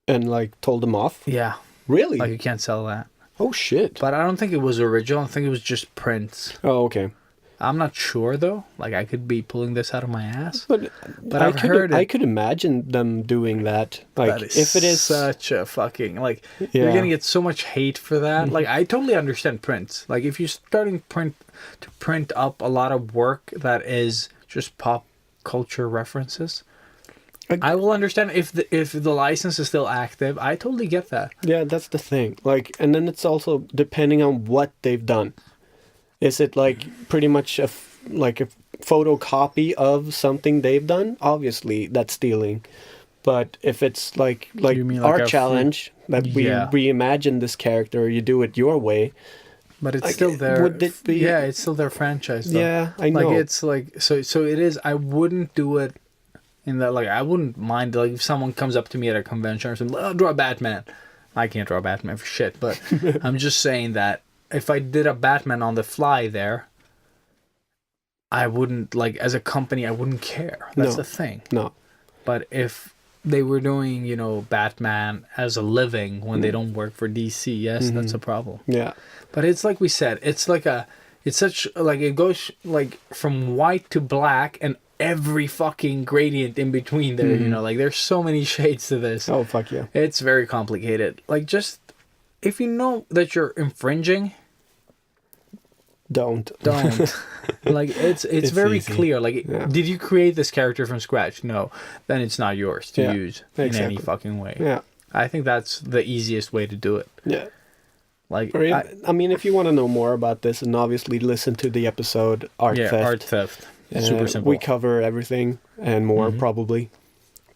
and like told them off. Yeah. Really? Like you can't sell that. Oh shit. But I don't think it was original. I think it was just prints. Oh, okay. I'm not sure though. Like I could be pulling this out of my ass. But I've heard I could imagine them doing that. Like that is if it is such a fucking you're gonna get so much hate for that. Like I totally understand prints. Like if you're starting to print up a lot of work that is just pop culture references, I will understand if the license is still active. I totally get that. Yeah, that's the thing. Like, and then it's also depending on what they've done. Is it like pretty much a photocopy of something they've done? Obviously, that's stealing. But if it's like You mean like our a challenge that we reimagine this character, you do it your way. But it's like, still their. would it be? Yeah, it's still their franchise. Though. Yeah, I know. Like it's like so it is. I wouldn't do it in that. Like I wouldn't mind like if someone comes up to me at a convention or something. Oh, draw Batman. I can't draw Batman for shit. But I'm just saying that if I did a Batman on the fly there, I wouldn't like as a company. I wouldn't care. That's the thing. No. But if they were doing, Batman as a living when they don't work for DC, yes, that's a problem. Yeah. But it's like we said, it goes like from white to black and every fucking gradient in between there, like there's so many shades to this. Oh, fuck yeah. It's very complicated. Like just, if you know that you're infringing, Don't. Like it's very easy. clear. Like, did you create this character from scratch? No. Then it's not yours to use in any fucking way. Yeah. I think that's the easiest way to do it. Yeah. Like, I mean, if you want to know more about this, and obviously listen to the episode Art Theft. Art Theft. Super simple. We cover everything and more probably,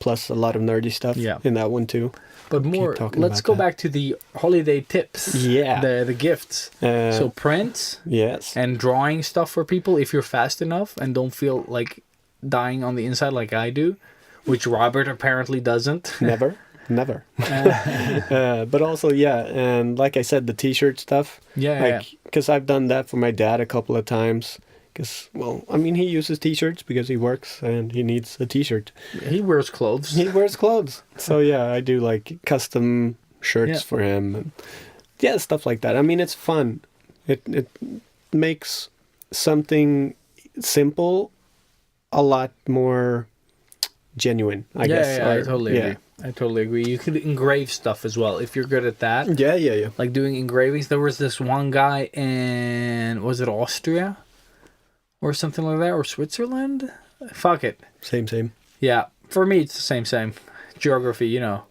plus a lot of nerdy stuff in that one too. But more, let's go back to the holiday tips. Yeah. The gifts. So prints. Yes. And drawing stuff for people if you're fast enough and don't feel like dying on the inside like I do, which Robert apparently doesn't. Never. But also, and like I said, the t-shirt stuff. Because I've done that for my dad a couple of times. Because, well, I mean, he uses t-shirts because he works and he needs a t-shirt. He wears clothes. So, I do, like, custom shirts for him. And, stuff like that. I mean, it's fun. It makes something simple a lot more genuine, I guess. I totally agree. I totally agree. You could engrave stuff as well if you're good at that. Yeah. Like doing engravings. There was this one guy in, was it Austria? Or something like that, or Switzerland? Fuck it. Same. Yeah, for me it's the same. Geography, No,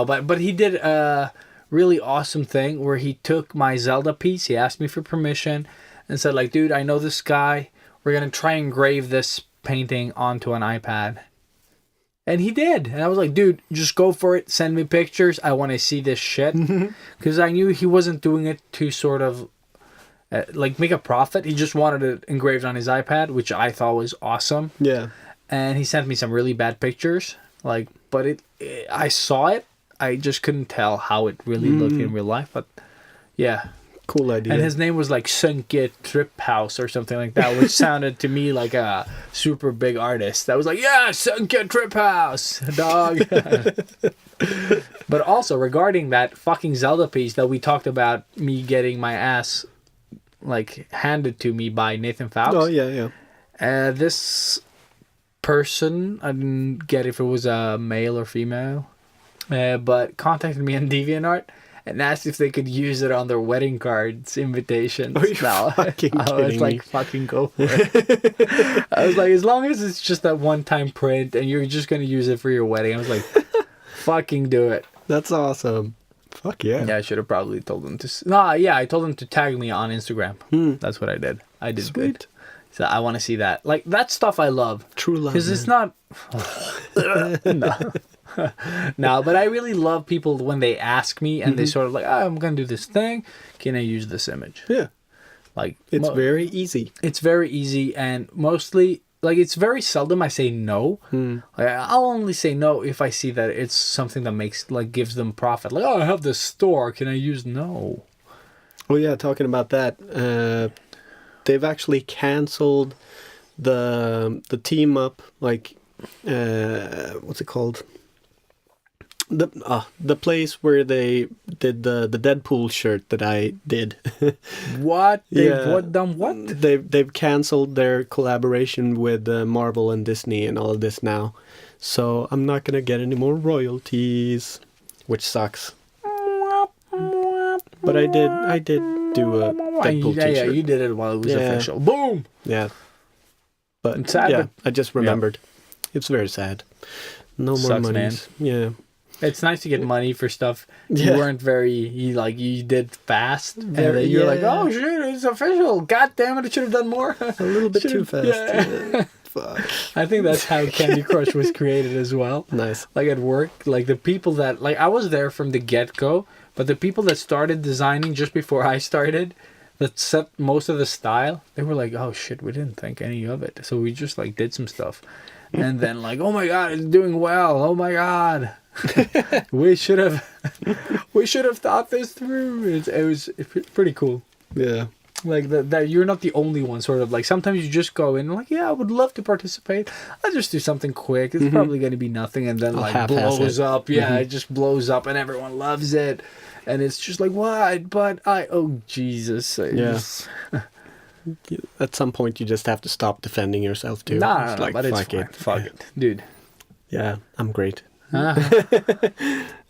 but he did a really awesome thing where he took my Zelda piece, he asked me for permission, and said like, dude, I know this guy, we're gonna try and engrave this painting onto an iPad. And he did. And I was like, dude, just go for it, send me pictures, I want to see this shit. Because I knew he wasn't doing it to sort of make a profit. He just wanted it engraved on his iPad, which I thought was awesome. Yeah. And he sent me some really bad pictures. But I saw it. I just couldn't tell how it really looked in real life. But yeah. Cool idea. And his name was like Sunke Trip House or something like that, which sounded to me like a super big artist. That was like, yeah, Sunke Trip House, dog. But also regarding that fucking Zelda piece that we talked about, me getting my ass handed to me by Nathan Fowles. Oh yeah. This person, I didn't get if it was a male or female. but contacted me on DeviantArt and asked if they could use it on their wedding cards invitations. Are you fucking I was kidding like, me? fucking go for it. I was like, as long as it's just that one-time print and you're just gonna use it for your wedding, I was like, fucking do it. That's awesome. Fuck yeah. Yeah, I should have probably told them to. No, yeah, I told them to tag me on Instagram. That's what I did. I did Sweet. good. So I want to see that. Like that stuff I love. True love. Because it's man. not. No. No, but I really love people when they ask me and they sort of like, oh, I'm gonna do this thing. Can I use this image? Yeah. Like It's very easy. it's very easy and mostly like it's very seldom I say no. Like, I'll only say no if I see that it's something that makes like gives them profit. Like, oh, I have this store. Can I use no? Oh yeah, talking about that, they've actually canceled the team up, like what's it called? The place where they did the Deadpool shirt that I did. What? They've Yeah. what done what? They've canceled their collaboration with Marvel and Disney and all of this now, so I'm not gonna get any more royalties, which sucks. But I did do a Deadpool yeah, t-shirt. you did it while it was Yeah. official. Boom. Yeah. But It's sad, yeah, but- I just remembered. It's very sad. No more Sucks, money. man. Yeah. It's nice to get money for stuff Yeah. you weren't you did fast, and Very- then you're like, yeah. oh shit, it's official. God damn it, I should have done more. A little bit too fast. Yeah. Fuck. I think that's how Candy Crush was created as well. Nice. Like at work, like the people that like I was there from the get go, but the people that started designing just before I started, that set most of the style, they were like, oh shit, we didn't think any of it, so we just like did some stuff, and then like, oh my god, it's doing well. Oh my god. we should have thought this through. It was pretty cool. Yeah. Like that you're not the only one. Sort of like sometimes you just go in like, yeah, I would love to participate. I'll just do something quick. It's probably going to be nothing, and then I'll like half-ass blows it. up. Yeah, it just blows up, and everyone loves it. And it's just like, what? But oh Jesus. Yeah. At some point, you just have to stop defending yourself too. Nah, It's no, like, but it's fuck fine. it. Fuck it, dude. Yeah, I'm great. Huh?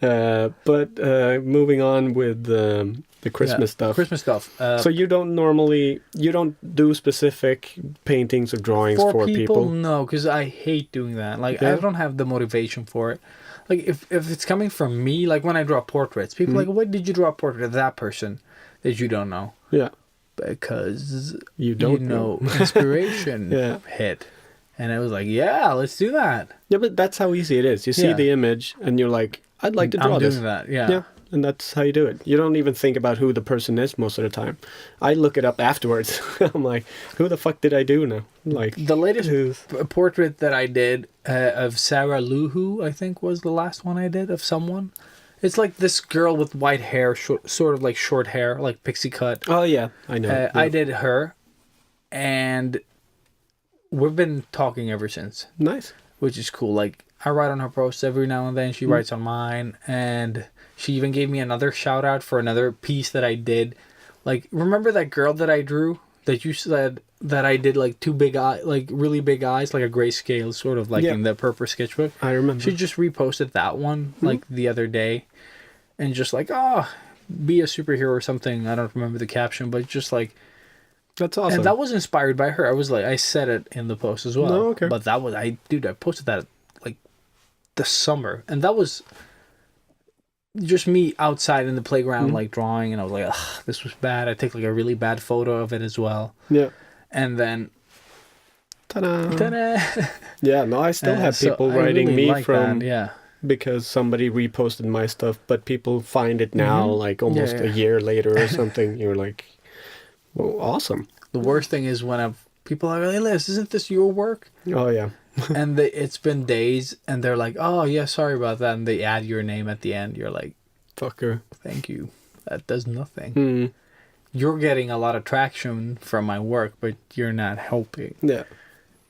But moving on with the Christmas stuff. Christmas stuff. So you don't do specific paintings or drawings for people? No, because I hate doing that. Like Yeah. I don't have the motivation for it. Like if it's coming from me, like when I draw portraits, people are like, why did you draw a portrait of that person that you don't know? Yeah. Because You don't know inspiration Yeah. hit. And I was like, yeah, let's do that. Yeah, but that's how easy it is. You see Yeah. the image and you're like, I'd like to draw I'm this. doing that, yeah. Yeah, and that's how you do it. You don't even think about who the person is most of the time. I look it up afterwards. I'm like, who the fuck did I do now? Like, The latest portrait that I did of Sarah Luhu, I think was the last one I did of someone. It's like this girl with white hair, sort of like short hair, like pixie cut. oh yeah, I know. Yeah. I did her, and we've been talking ever since, Nice. which is cool. Like I write on her posts every now and then. She writes on mine, and she even gave me another shout out for another piece that I did. Like, remember that girl that I drew that you said that I did like two big eye, like really big eyes, like a grayscale, sort of like Yeah. in the purple sketchbook. I remember. She just reposted that one like the other day, and just like, oh, be a superhero or something. I don't remember the caption, but just like. That's awesome. And that was inspired by her. I was like, I said it in the post as well. No, okay. But that was, I posted that like the summer. And that was just me outside in the playground, like drawing. And I was like, ugh, this was bad. I take like a really bad photo of it as well. yeah. And then, Ta-da. ta-da. Yeah, no, I still have So people I writing really me like from that, yeah. because somebody reposted my stuff, but people find it now, like almost Yeah. a year later or something. You're like, well, awesome. The worst thing is when people are like, hey, Liz, isn't this your work? Oh yeah. And it's been days and they're like, oh, yeah, sorry about that. And they add your name at the end. You're like, Fucker. thank you. That does nothing. Hmm. You're getting a lot of traction from my work, but you're not helping. Yeah.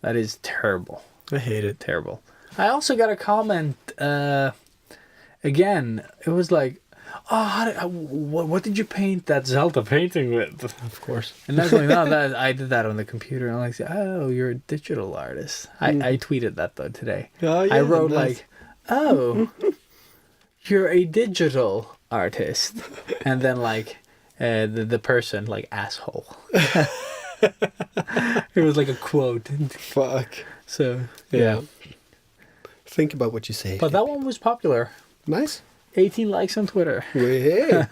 That is terrible. I hate it. Terrible. I also got a comment, again, it was like, oh, what did you paint that Zelda painting with? Of course. And that's like, no, I did that on the computer. And I'm like, oh, you're a digital artist. I tweeted that, though, today. Oh, yeah, I wrote, nice. like, oh, you're a digital artist. And then like the person like asshole. It was like a quote. Fuck. So Yeah. Think about what you say. but that one was popular. Nice. 18 likes on Twitter. Hey,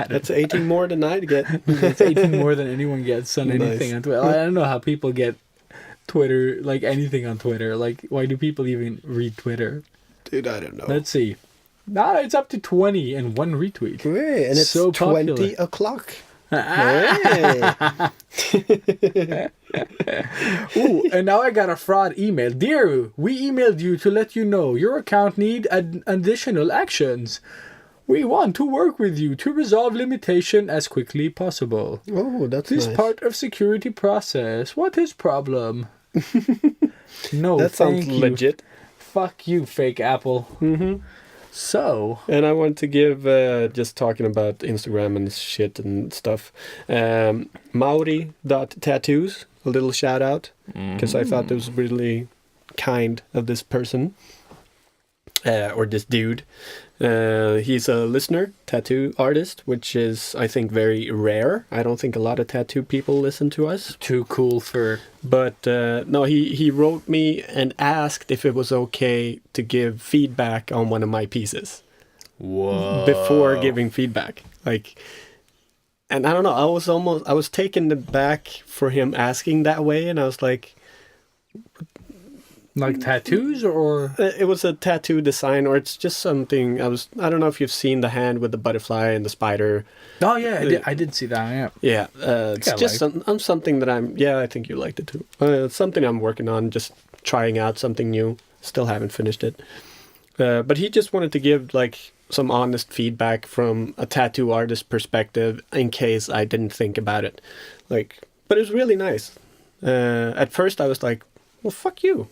that's 18 more than I'd get. It's 18 more than anyone gets on anything Nice. on Twitter. I don't know how people get Twitter, like anything on Twitter. Like, why do people even read Twitter? Dude, I don't know. Let's see. Nah, it's up to 20 and 1 retweet. Hey, and it's So 20 popular. o'clock. Hey. Ooh, and now I got a fraud email. Dear, we emailed you to let you know your account need additional actions. We want to work with you to resolve limitation as quickly possible. Oh, that's This nice. part of security process. What is problem? No, That sounds thank you. legit. Fuck you, fake Apple. Mm-hmm. So, And I want to give, just talking about Instagram and shit and stuff, Mauri.tattoos, a little shout out, because I thought it was really kind of this person, or this dude. He's a listener, tattoo artist, which is, I think, very rare. I don't think a lot of tattoo people listen to us. too cool for... But no, he wrote me and asked if it was okay to give feedback on one of my pieces Whoa. before giving feedback. Like, and I don't know, I was taken aback for him asking that way, and I was like, Like tattoos or... it was a tattoo design, or it's just something. I don't know if you've seen the hand with the butterfly and the spider. Oh, yeah, I did see that, yeah. Yeah, it's I just something that I think you liked it too. It's something I'm working on, just trying out something new. Still haven't finished it. But he just wanted to give like some honest feedback from a tattoo artist perspective in case I didn't think about it. Like, but it was really nice. At first I was like, well, fuck you.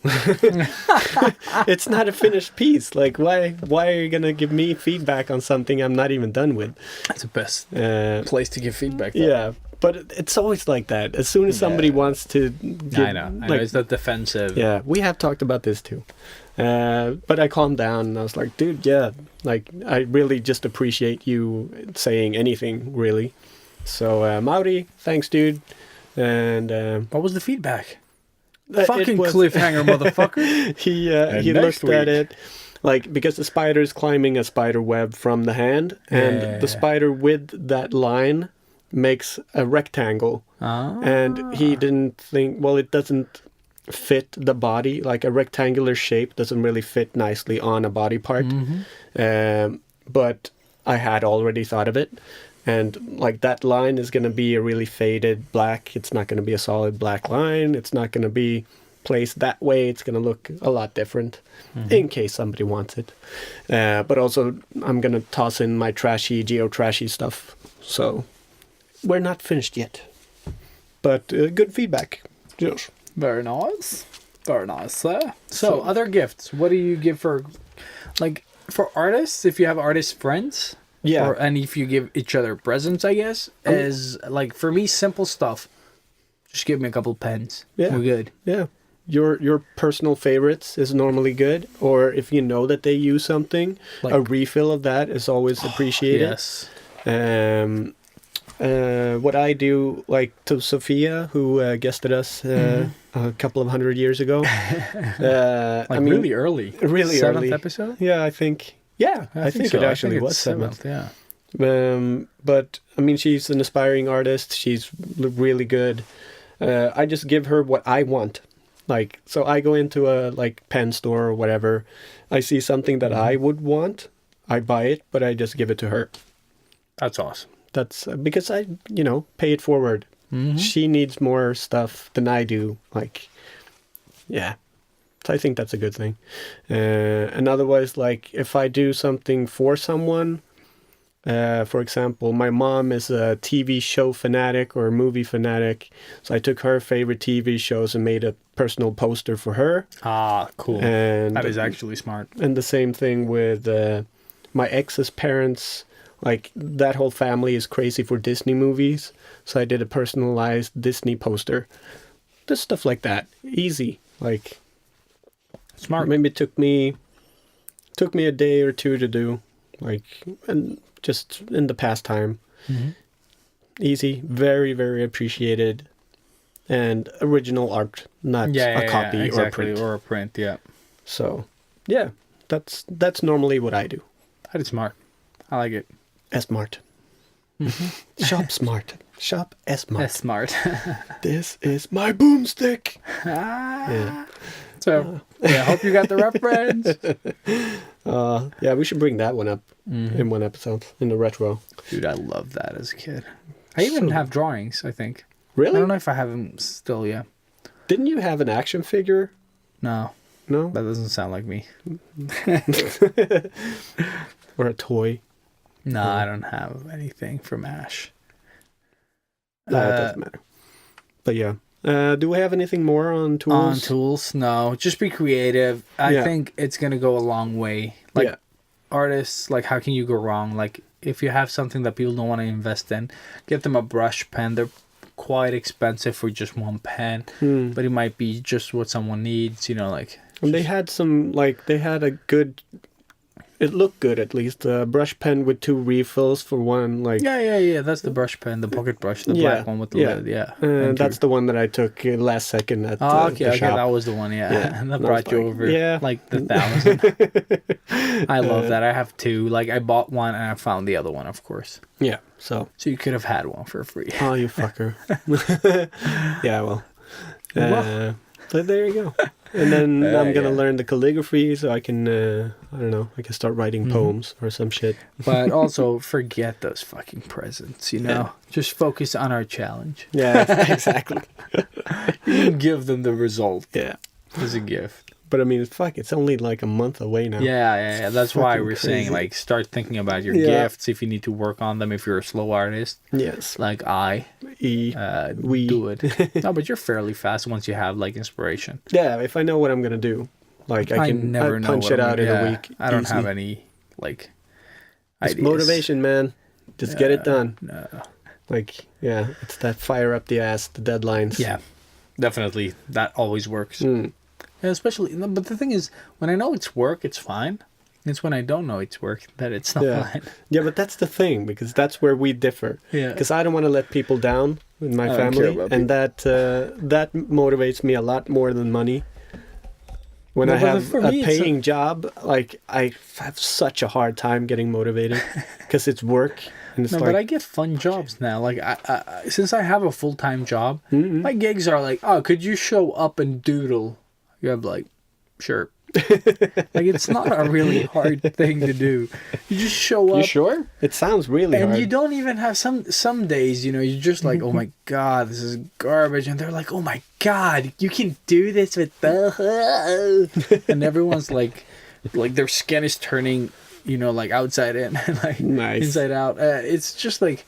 It's not a finished piece. Like, why are you gonna give me feedback on something I'm not even done with? That's the best Place to give feedback. Though. Yeah, but it's always like that. As soon as somebody wants to give, I know it's not defensive. Yeah, we have talked about this too. But I calmed down and I was like, dude, yeah, like I really just appreciate you saying anything, really. So, Mauri, thanks, dude. And What was the feedback? it Fucking was- cliffhanger, motherfucker. he next looked at week. it like, because the spider is climbing a spider web from the hand, and Yeah. the spider with that line makes a rectangle. Ah. And he didn't think, well, it doesn't fit the body, like a rectangular shape doesn't really fit nicely on a body part. But I had already thought of it, and like that line is going to be a really faded black. It's not going to be a solid black line. It's not going to be placed that way. It's going to look a lot different in case somebody wants it. But also I'm going to toss in my geo-trashy stuff. So we're not finished yet. But good feedback, Josh. Very nice. Very nice, sir. So, other gifts. What do you give for, like, for artists, if you have artist friends? Yeah. And if you give each other presents, I guess, is, like, for me, simple stuff. Just give me a couple pens. Yeah. We're good. Yeah. Your personal favorites is normally good. Or if you know that they use something, Like- a refill of that is always appreciated. Yes. What I do, like to Sophia, who guested us a couple of 100 years ago. Like, really early. really Seventh early. episode? Yeah, I think. Yeah, I think so. it actually it's was seventh. yeah. But I mean, she's an aspiring artist. She's really good. I just give her what I want. Like, so I go into a like pen store or whatever. I see something that I would want. I buy it, but I just give it to her. That's awesome. That's because I, pay it forward. She needs more stuff than I do. Like, yeah. So I think that's a good thing. And otherwise, like, if I do something for someone, for example, my mom is a TV show fanatic or a movie fanatic. So I took her favorite TV shows and made a personal poster for her. Ah, cool. And That is actually smart. and the same thing with my ex's parents. Like, that whole family is crazy for Disney movies. So I did a personalized Disney poster. Just stuff like that. Easy. Like, Smart. maybe it took me a day or two to do. like, and just in the past time. Mm-hmm. Easy, very, very appreciated, and original art, not a copy exactly. or a print. Or a print, yeah. So, yeah, that's normally what I do. That is smart. I like it. S-Mart. Shop smart. Shop S-Mart. That's smart. This is my boomstick. Ah. Yeah. So, I hope you got the reference. Yeah, we should bring that one up in one episode, in the retro. Dude, I loved that as a kid. I even have drawings, I think. Really? I don't know if I have them still, yeah. Didn't you have an action figure? No, No? that doesn't sound like me. Or a toy? No, I don't have anything from Ash. No, it doesn't matter. But yeah. Do we have anything more on tools? On tools, no. Just be creative. I think it's going to go a long way. Like, artists, like, how can you go wrong? Like, if you have something that people don't want to invest in, get them a brush pen. They're quite expensive for just one pen, but it might be just what someone needs, you know, like. And they had some, like, they had a good, it looked good at least, a brush pen with 2 refills for one, like. Yeah, that's the brush pen, the pocket brush, the black one with the lid, yeah. That's the one that I took last second at okay, the shop. that was the one, and that And I brought was you like, over, like, the 1,000. I love that. I have 2. Like, I bought one and I found the other one, of course. Yeah, so you could have had one for free. Oh, you fucker. Yeah, well. But there you go. And then I'm going to learn the calligraphy so I can, I don't know, I can start writing poems or some shit. But also, forget those fucking presents, you know? Yeah. Just focus on our challenge. Yeah, exactly. You can give them the result Yeah. as a gift. But I mean, fuck, it's only like a month away now. Yeah. That's why Fucking we're saying, crazy. like, start thinking about your Yeah. gifts if you need to work on them, if you're a slow artist. Yes. Like We. do it. No, but you're fairly fast once you have, like, inspiration. Yeah, if I know what I'm going to do. Like, I can never know punch what it I'm out in gonna- a week. I don't have easily. any, like, It's ideas. motivation, man. Just get it done. No. Like, yeah, it's that fire up the ass, the deadlines. Yeah, definitely. That always works. Yeah, especially, but the thing is, when I know it's work, it's fine. It's when I don't know it's work that it's not fine. Yeah, but that's the thing, because that's where we differ. Yeah. Because I don't want to let people down in my I don't care family, about and that motivates me a lot more than money. When No, I but have for a me, it's paying job, like, I have such a hard time getting motivated because it's work. And it's No, like, but I get fun jobs now. Like, I since I have a full-time job, my gigs are like, oh, could you show up and doodle? You have like, sure. Like, it's not a really hard thing to do. You just show up. you sure? It sounds really And hard. you don't even have some days, you know, you're just like, oh my God, this is garbage. And they're like, oh my God, you can do this with the... And everyone's like their skin is turning, you know, like outside in, like Nice. inside out. It's just like,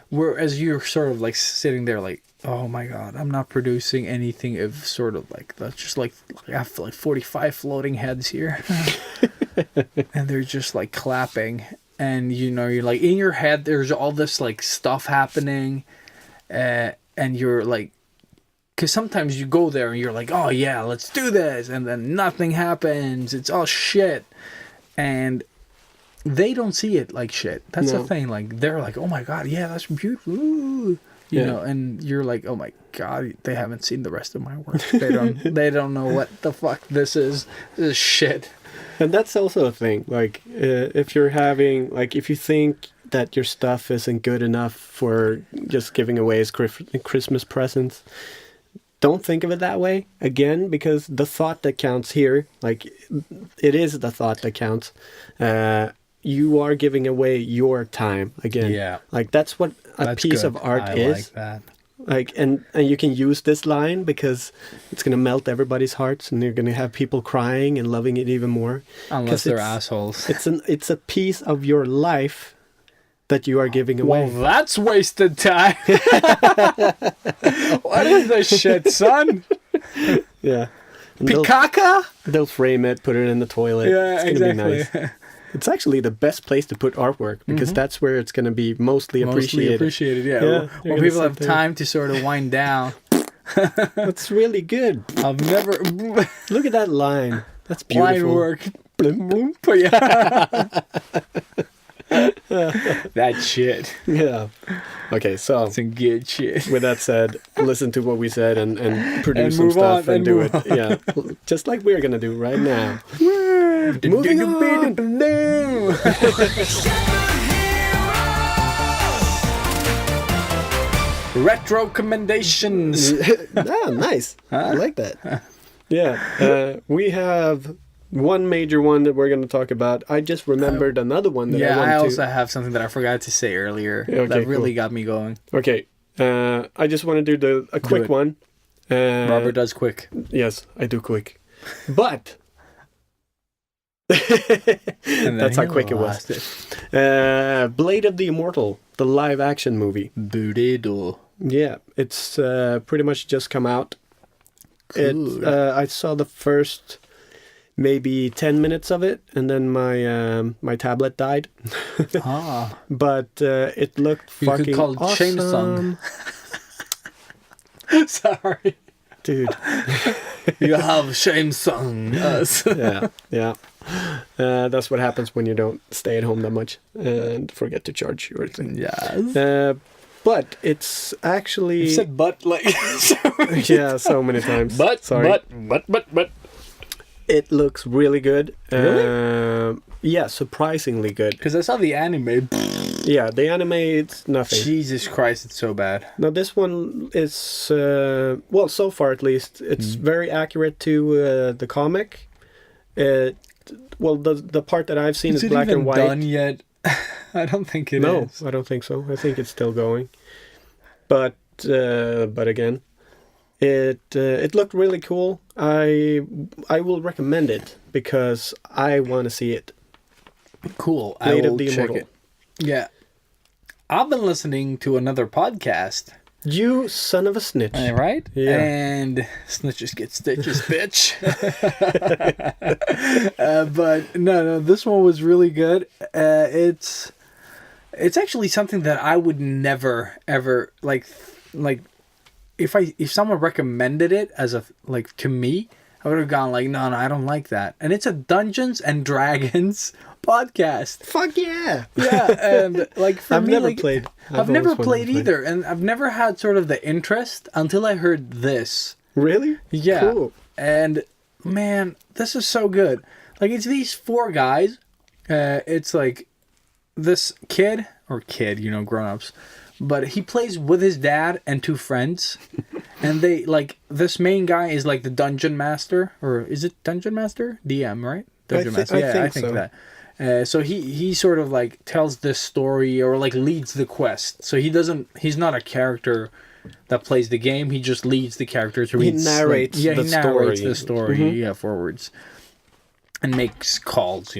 whereas you're sort of like sitting there like, oh my God, I'm not producing anything of sort of like, that's just like I have like 45 floating heads here. And they're just like clapping. And, you know, you're like in your head, there's all this like stuff happening. And you're like, because sometimes you go there and you're like, oh yeah, let's do this. And then nothing happens. It's all shit. And they don't see it like shit. That's the thing. Like, they're like, oh my God, yeah, that's beautiful. Ooh. You know, and you're like, oh my God, they haven't seen the rest of my work. They don't know what the fuck this is. This is shit. And that's also a thing. Like, if you're having, like, if you think that your stuff isn't good enough for just giving away as Christmas presents, don't think of it that way. Again, because the thought that counts here, like, it is the thought that counts. You are giving away your time again. Yeah. Like, that's what That's piece good. of art I is. like that. Like, and you can use this line because it's going to melt everybody's hearts and you're going to have people crying and loving it even more. Unless they're it's- assholes. It's a piece of your life that you are giving away. Well, that's wasted time. What is this shit, son? Yeah. And Pikaka? they'll frame it, put it in the toilet. Yeah, it's gonna exactly. be nice. It's actually the best place to put artwork because that's where it's going to be mostly appreciated. Yeah. Yeah, When you're gonna people sit have there. time to sort of wind down. That's really good. I've never... Look at that line. That's Line beautiful. work. But yeah. That shit. Yeah. Okay, so Some good shit. with that said, listen to what we said and produce some move stuff on, and do it. Yeah, just like we're gonna do right now. Moving on. Retro recommendations. Ah, nice. I like that. Yeah, we have one major one that we're going to talk about. I just remembered another one that Yeah, I I want also have something that I forgot to say earlier Okay, that really cool. got me going. Okay, I just want to do a quick it. one. Robert does quick. Yes, I do quick. But And that's then how he quick it lost was. Blade of the Immortal, the live action movie. Burido. Yeah, it's pretty much just come out. Cool. I saw the first maybe 10 minutes of it, and then my tablet died. Ah. But it looked You fucking could call it Shame awesome. Song. Sorry. Dude. You have shame sung us. Yeah. That's what happens when you don't stay at home that much and forget to charge your thing. Yes. But it's actually... You said but like yeah, so many times. but Sorry. but It looks really good. Really? Yeah, surprisingly good. because I saw the anime. Yeah, the anime, it's nothing. Jesus Christ, it's so bad. Now this one is, well, so far at least, it's very accurate to the comic. Well, the part that I've seen is it black even and white. done yet? I don't think it is. No, I don't think so. I think it's still going. But again, it looked really cool. I will recommend it because I want to see it. Cool. I Blade of will the check Immortal. it. Yeah. I've been listening to another podcast. You son of a snitch. Right? Yeah. And snitches get stitches, bitch. But no, this one was really good. It's actually something that I would never ever like if someone recommended it as a like to me, I would have gone like no, I don't like that. And it's a Dungeons and Dragons podcast. Fuck yeah. Yeah, and like for I've me, never like, played. I've never always wanted played to play. either, and I've never had sort of the interest until I heard this. Really? Yeah, Cool. and man, this is so good. Like it's these four guys. It's like this kid, grown-ups, but he plays with his dad and two friends, and they like this main guy is like the dungeon master, or is it dungeon master? DM, right? Dungeon master. Yeah, I think so. that. So he sort of like tells this story or like leads the quest. So he's not a character that plays the game. He just leads the characters. He narrates he the narrates story. the story, forwards. And makes calls,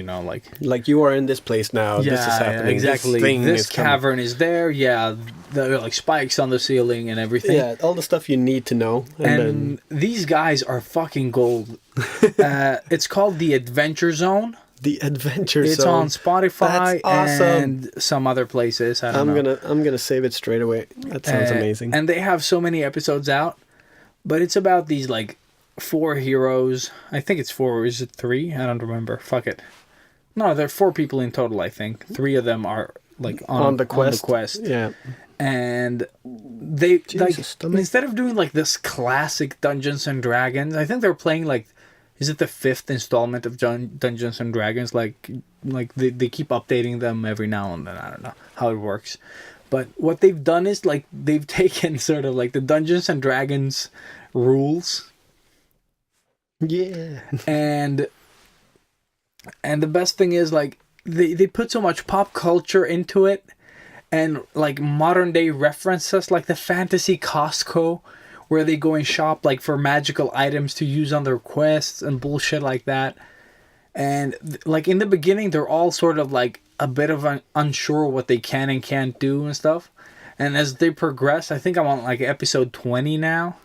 Like you are in this place now. This is happening. exactly. This, thing This is coming. cavern is there. Yeah, there are like spikes on the ceiling and everything. Yeah, all the stuff you need to know. And these guys are fucking gold. It's called The Adventure Zone. The Adventure It's Zone. on Spotify That's awesome. and some other places. I don't know. I'm gonna save it straight away. That sounds amazing. And they have so many episodes out, but it's about these like four heroes. I think it's four. Or is it three? I don't remember. Fuck it. No, there are four people in total. I think three of them are like on the quest. Yeah. And they like stomach. instead of doing like this classic Dungeons and Dragons, I think they're playing like, is it the 5th installment of Dungeons and Dragons? Like they keep updating them every now and then. I don't know how it works, but what they've done is like they've taken sort of like the Dungeons and Dragons rules. Yeah. And the best thing is like they put so much pop culture into it, and like modern day references like the fantasy Costco where they go and shop like for magical items to use on their quests and bullshit like that. And like in the beginning they're all sort of like a bit of unsure what they can and can't do and stuff. And as they progress, I think I'm on like episode 20 now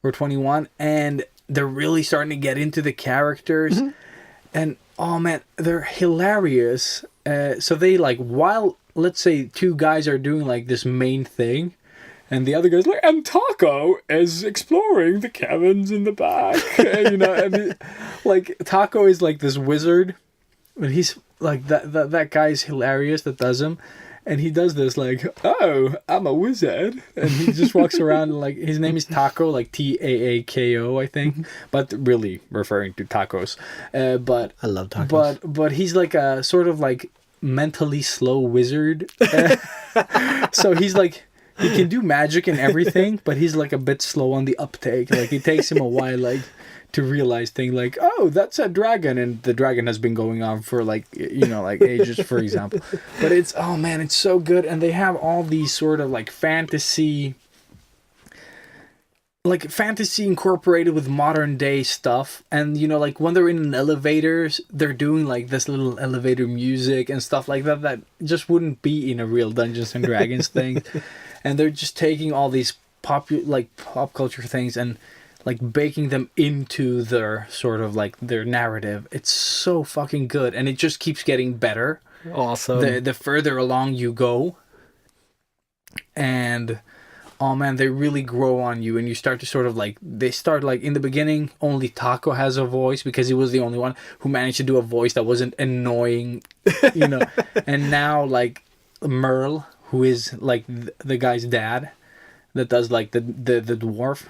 or 21, and they're really starting to get into the characters. And oh man, they're hilarious. So they like, while let's say two guys are doing like this main thing, and the other guy's like, and Taco is exploring the cabins in the back. And like Taco is like this wizard, but he's like that guy's hilarious that does him. And he does this like, oh, I'm a wizard, and he just walks around like his name is Taco, like Taako, I think, but really referring to tacos. But I love tacos. But he's like a sort of like mentally slow wizard. So he's like he can do magic and everything, but he's like a bit slow on the uptake. Like it takes him a while, like, to realize things like, oh, that's a dragon, and the dragon has been going on for like, you know, like ages, for example. But it's, oh man, it's so good. And they have all these sort of like fantasy incorporated with modern day stuff. And you know, like when they're in an elevator, they're doing like this little elevator music and stuff like that just wouldn't be in a real Dungeons and Dragons thing. And they're just taking all these pop culture things and like baking them into their sort of like their narrative. It's so fucking good, and it just keeps getting better. Awesome. The further along you go, and oh man, they really grow on you, and you start to sort of like, they start like in the beginning only Taco has a voice because he was the only one who managed to do a voice that wasn't annoying, you know. And now like Merle, who is like the guy's dad that does like the dwarf,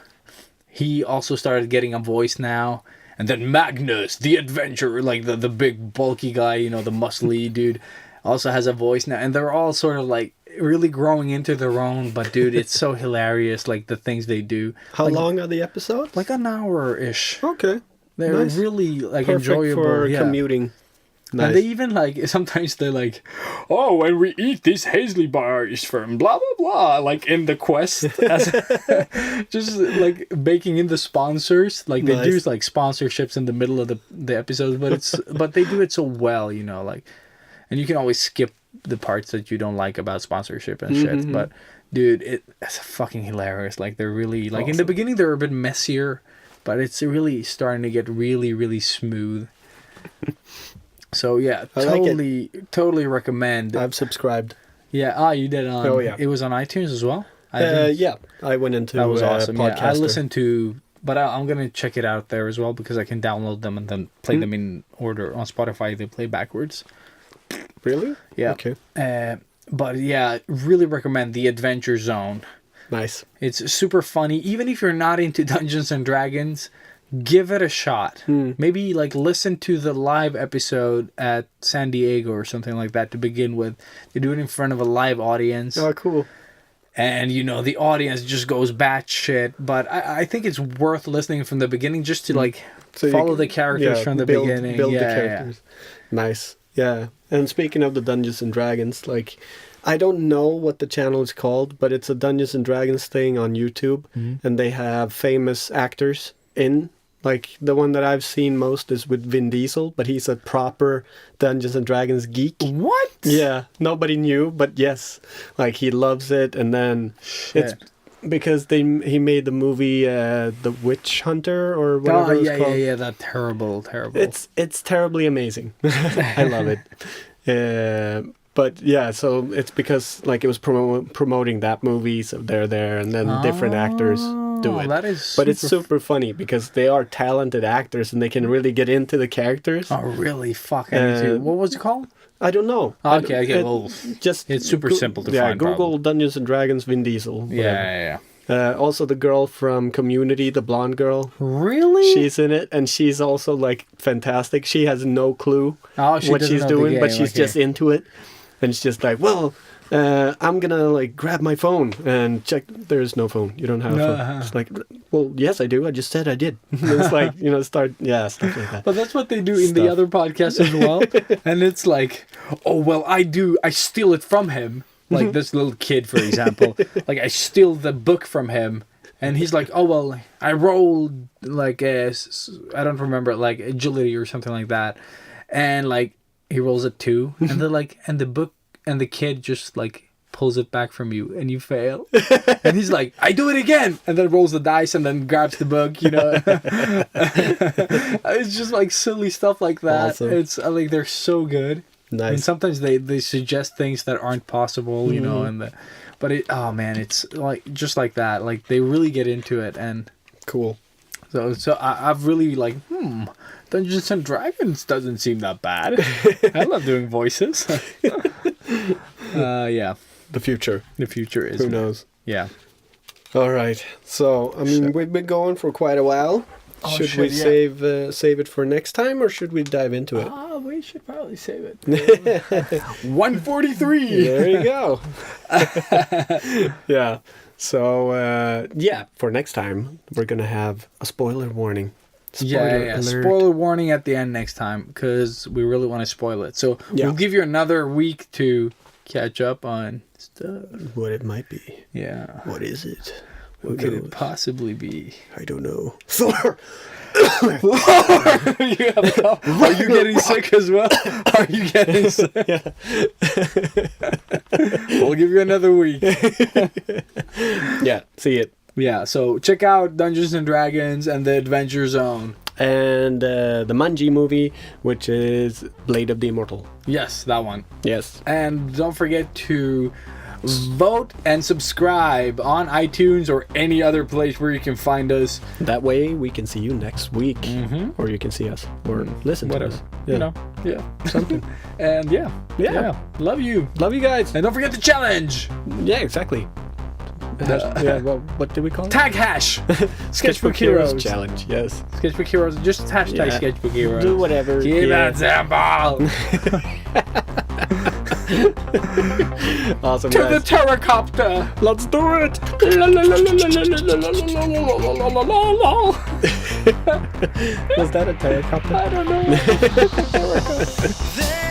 he also started getting a voice now. And then Magnus, the adventurer, like the big bulky guy, you know, the muscly dude, also has a voice now. And they're all sort of like really growing into their own. But dude, it's so hilarious, like the things they do. How like, long are the episodes? like an hour-ish. Okay. They're Nice. really like Perfect enjoyable. for Yeah. commuting. Nice. And they even like, sometimes they're like, oh, when we eat these Hazley bars from blah, blah, blah, like in the quest. As, just like baking in the sponsors. Like they do Nice. like sponsorships in the middle of the episodes, but they do it so well, you know, like, and you can always skip the parts that you don't like about sponsorship and shit. But dude, it's fucking hilarious. Like they're really, like in the beginning they're a bit messier, but it's really starting to get really, really smooth. So yeah, I like totally recommend. I've subscribed. Yeah, you did on. Oh, yeah. It was on iTunes as well. I Yeah, I went into that was awesome. Yeah, I Podcaster. listened to, but I'm gonna check it out there as well because I can download them and then play them in order on Spotify. They play backwards. Really? Yeah. Okay. But yeah, really recommend The Adventure Zone. Nice. It's super funny. Even if you're not into Dungeons and Dragons, give it a shot. Maybe like listen to the live episode at San Diego or something like that to begin with. They do it in front of a live audience. Oh, cool. And you know, the audience just goes batshit. But I think it's worth listening from the beginning just to like So you follow can- the characters yeah, from the build, beginning. Build yeah, the characters. Nice. Yeah. And speaking of the Dungeons and Dragons, like, I don't know what the channel is called, but it's a Dungeons and Dragons thing on YouTube, and they have famous actors in. Like, the one that I've seen most is with Vin Diesel, but he's a proper Dungeons and Dragons geek. What? Yeah, nobody knew, but yes, like he loves it. And then it's because he made the movie The Witch Hunter or whatever it's called. Yeah, that terrible. It's terribly amazing. I love it. But yeah, so it's because like it was promoting that movie, so they're there, and then different actors do it. That is But it's super funny because they are talented actors and they can really get into the characters. Oh, really? Fuck. I need to. What was it called? I don't know. Okay. Well, Just it's super simple to yeah, find. Google probably. Dungeons and Dragons Vin Diesel. whatever. Yeah. Also, the girl from Community, the blonde girl, Really? she's in it, and she's also like fantastic. She has no clue Oh, she what doesn't she's know the doing, but game, she's okay. just into it, and she's just like, well. I'm gonna like grab my phone and check. There's no phone. You don't have a phone. It's like, well, yes, I do. I just said I did. It's like, you know, stuff like that. But that's what they do in the Stuff. other podcasts as well. And it's like, oh, well, I steal it from him. Like this little kid, for example. Like, I steal the book from him. And he's like, oh, well, I rolled, like, I don't remember, like, agility or something like that. And, like, he rolls a 2. And they're like, and the book, and the kid just, like, pulls it back from you, and you fail. And he's like, I do it again! And then rolls the dice and then grabs the book, you know. It's just, like, silly stuff like that. Awesome. It's, like, they're so good. Nice. And sometimes they suggest things that aren't possible, you know, but it's like just like that. Like they really get into it, and Cool. so I've really like Dungeons and Dragons doesn't seem that bad. I love doing voices. Yeah, The future. the future is. Who knows? Yeah. All right. So, I mean, we've been going for quite a while. Oh, should shit, we yeah. save it for next time, or should we dive into it? We should probably save it. 143. There you go. Yeah. So, yeah, for next time, we're going to have a spoiler warning. Yeah. alert. Spoiler warning at the end next time because we really want to spoil it. So Yeah. we'll give you another week to catch up on stuff. What it might be. Yeah. What is it? What could it possibly be? I don't know. Thor! Are you getting sick as well? Are you getting sick? We'll give you another week. Yeah, see it. Yeah, so check out Dungeons and Dragons and the Adventure Zone. And the Manji movie, which is Blade of the Immortal. Yes, that one. Yes. And don't forget to vote and subscribe on iTunes or any other place where you can find us. That way we can see you next week. Or you can see us. Or listen Whatever. to us. You know, yeah. Something. And yeah. Love you. Love you guys. And don't forget the challenge. Yeah, exactly. What did we call it? Tag hash. Sketchbook Heroes. Challenge. Yes. Sketchbook Heroes. Just hashtag Yeah. Sketchbook Heroes. Do whatever. Keep Yeah. it simple. Awesome, To the guys. Terracopter. Let's do it. Was that a terracopter? I don't know. There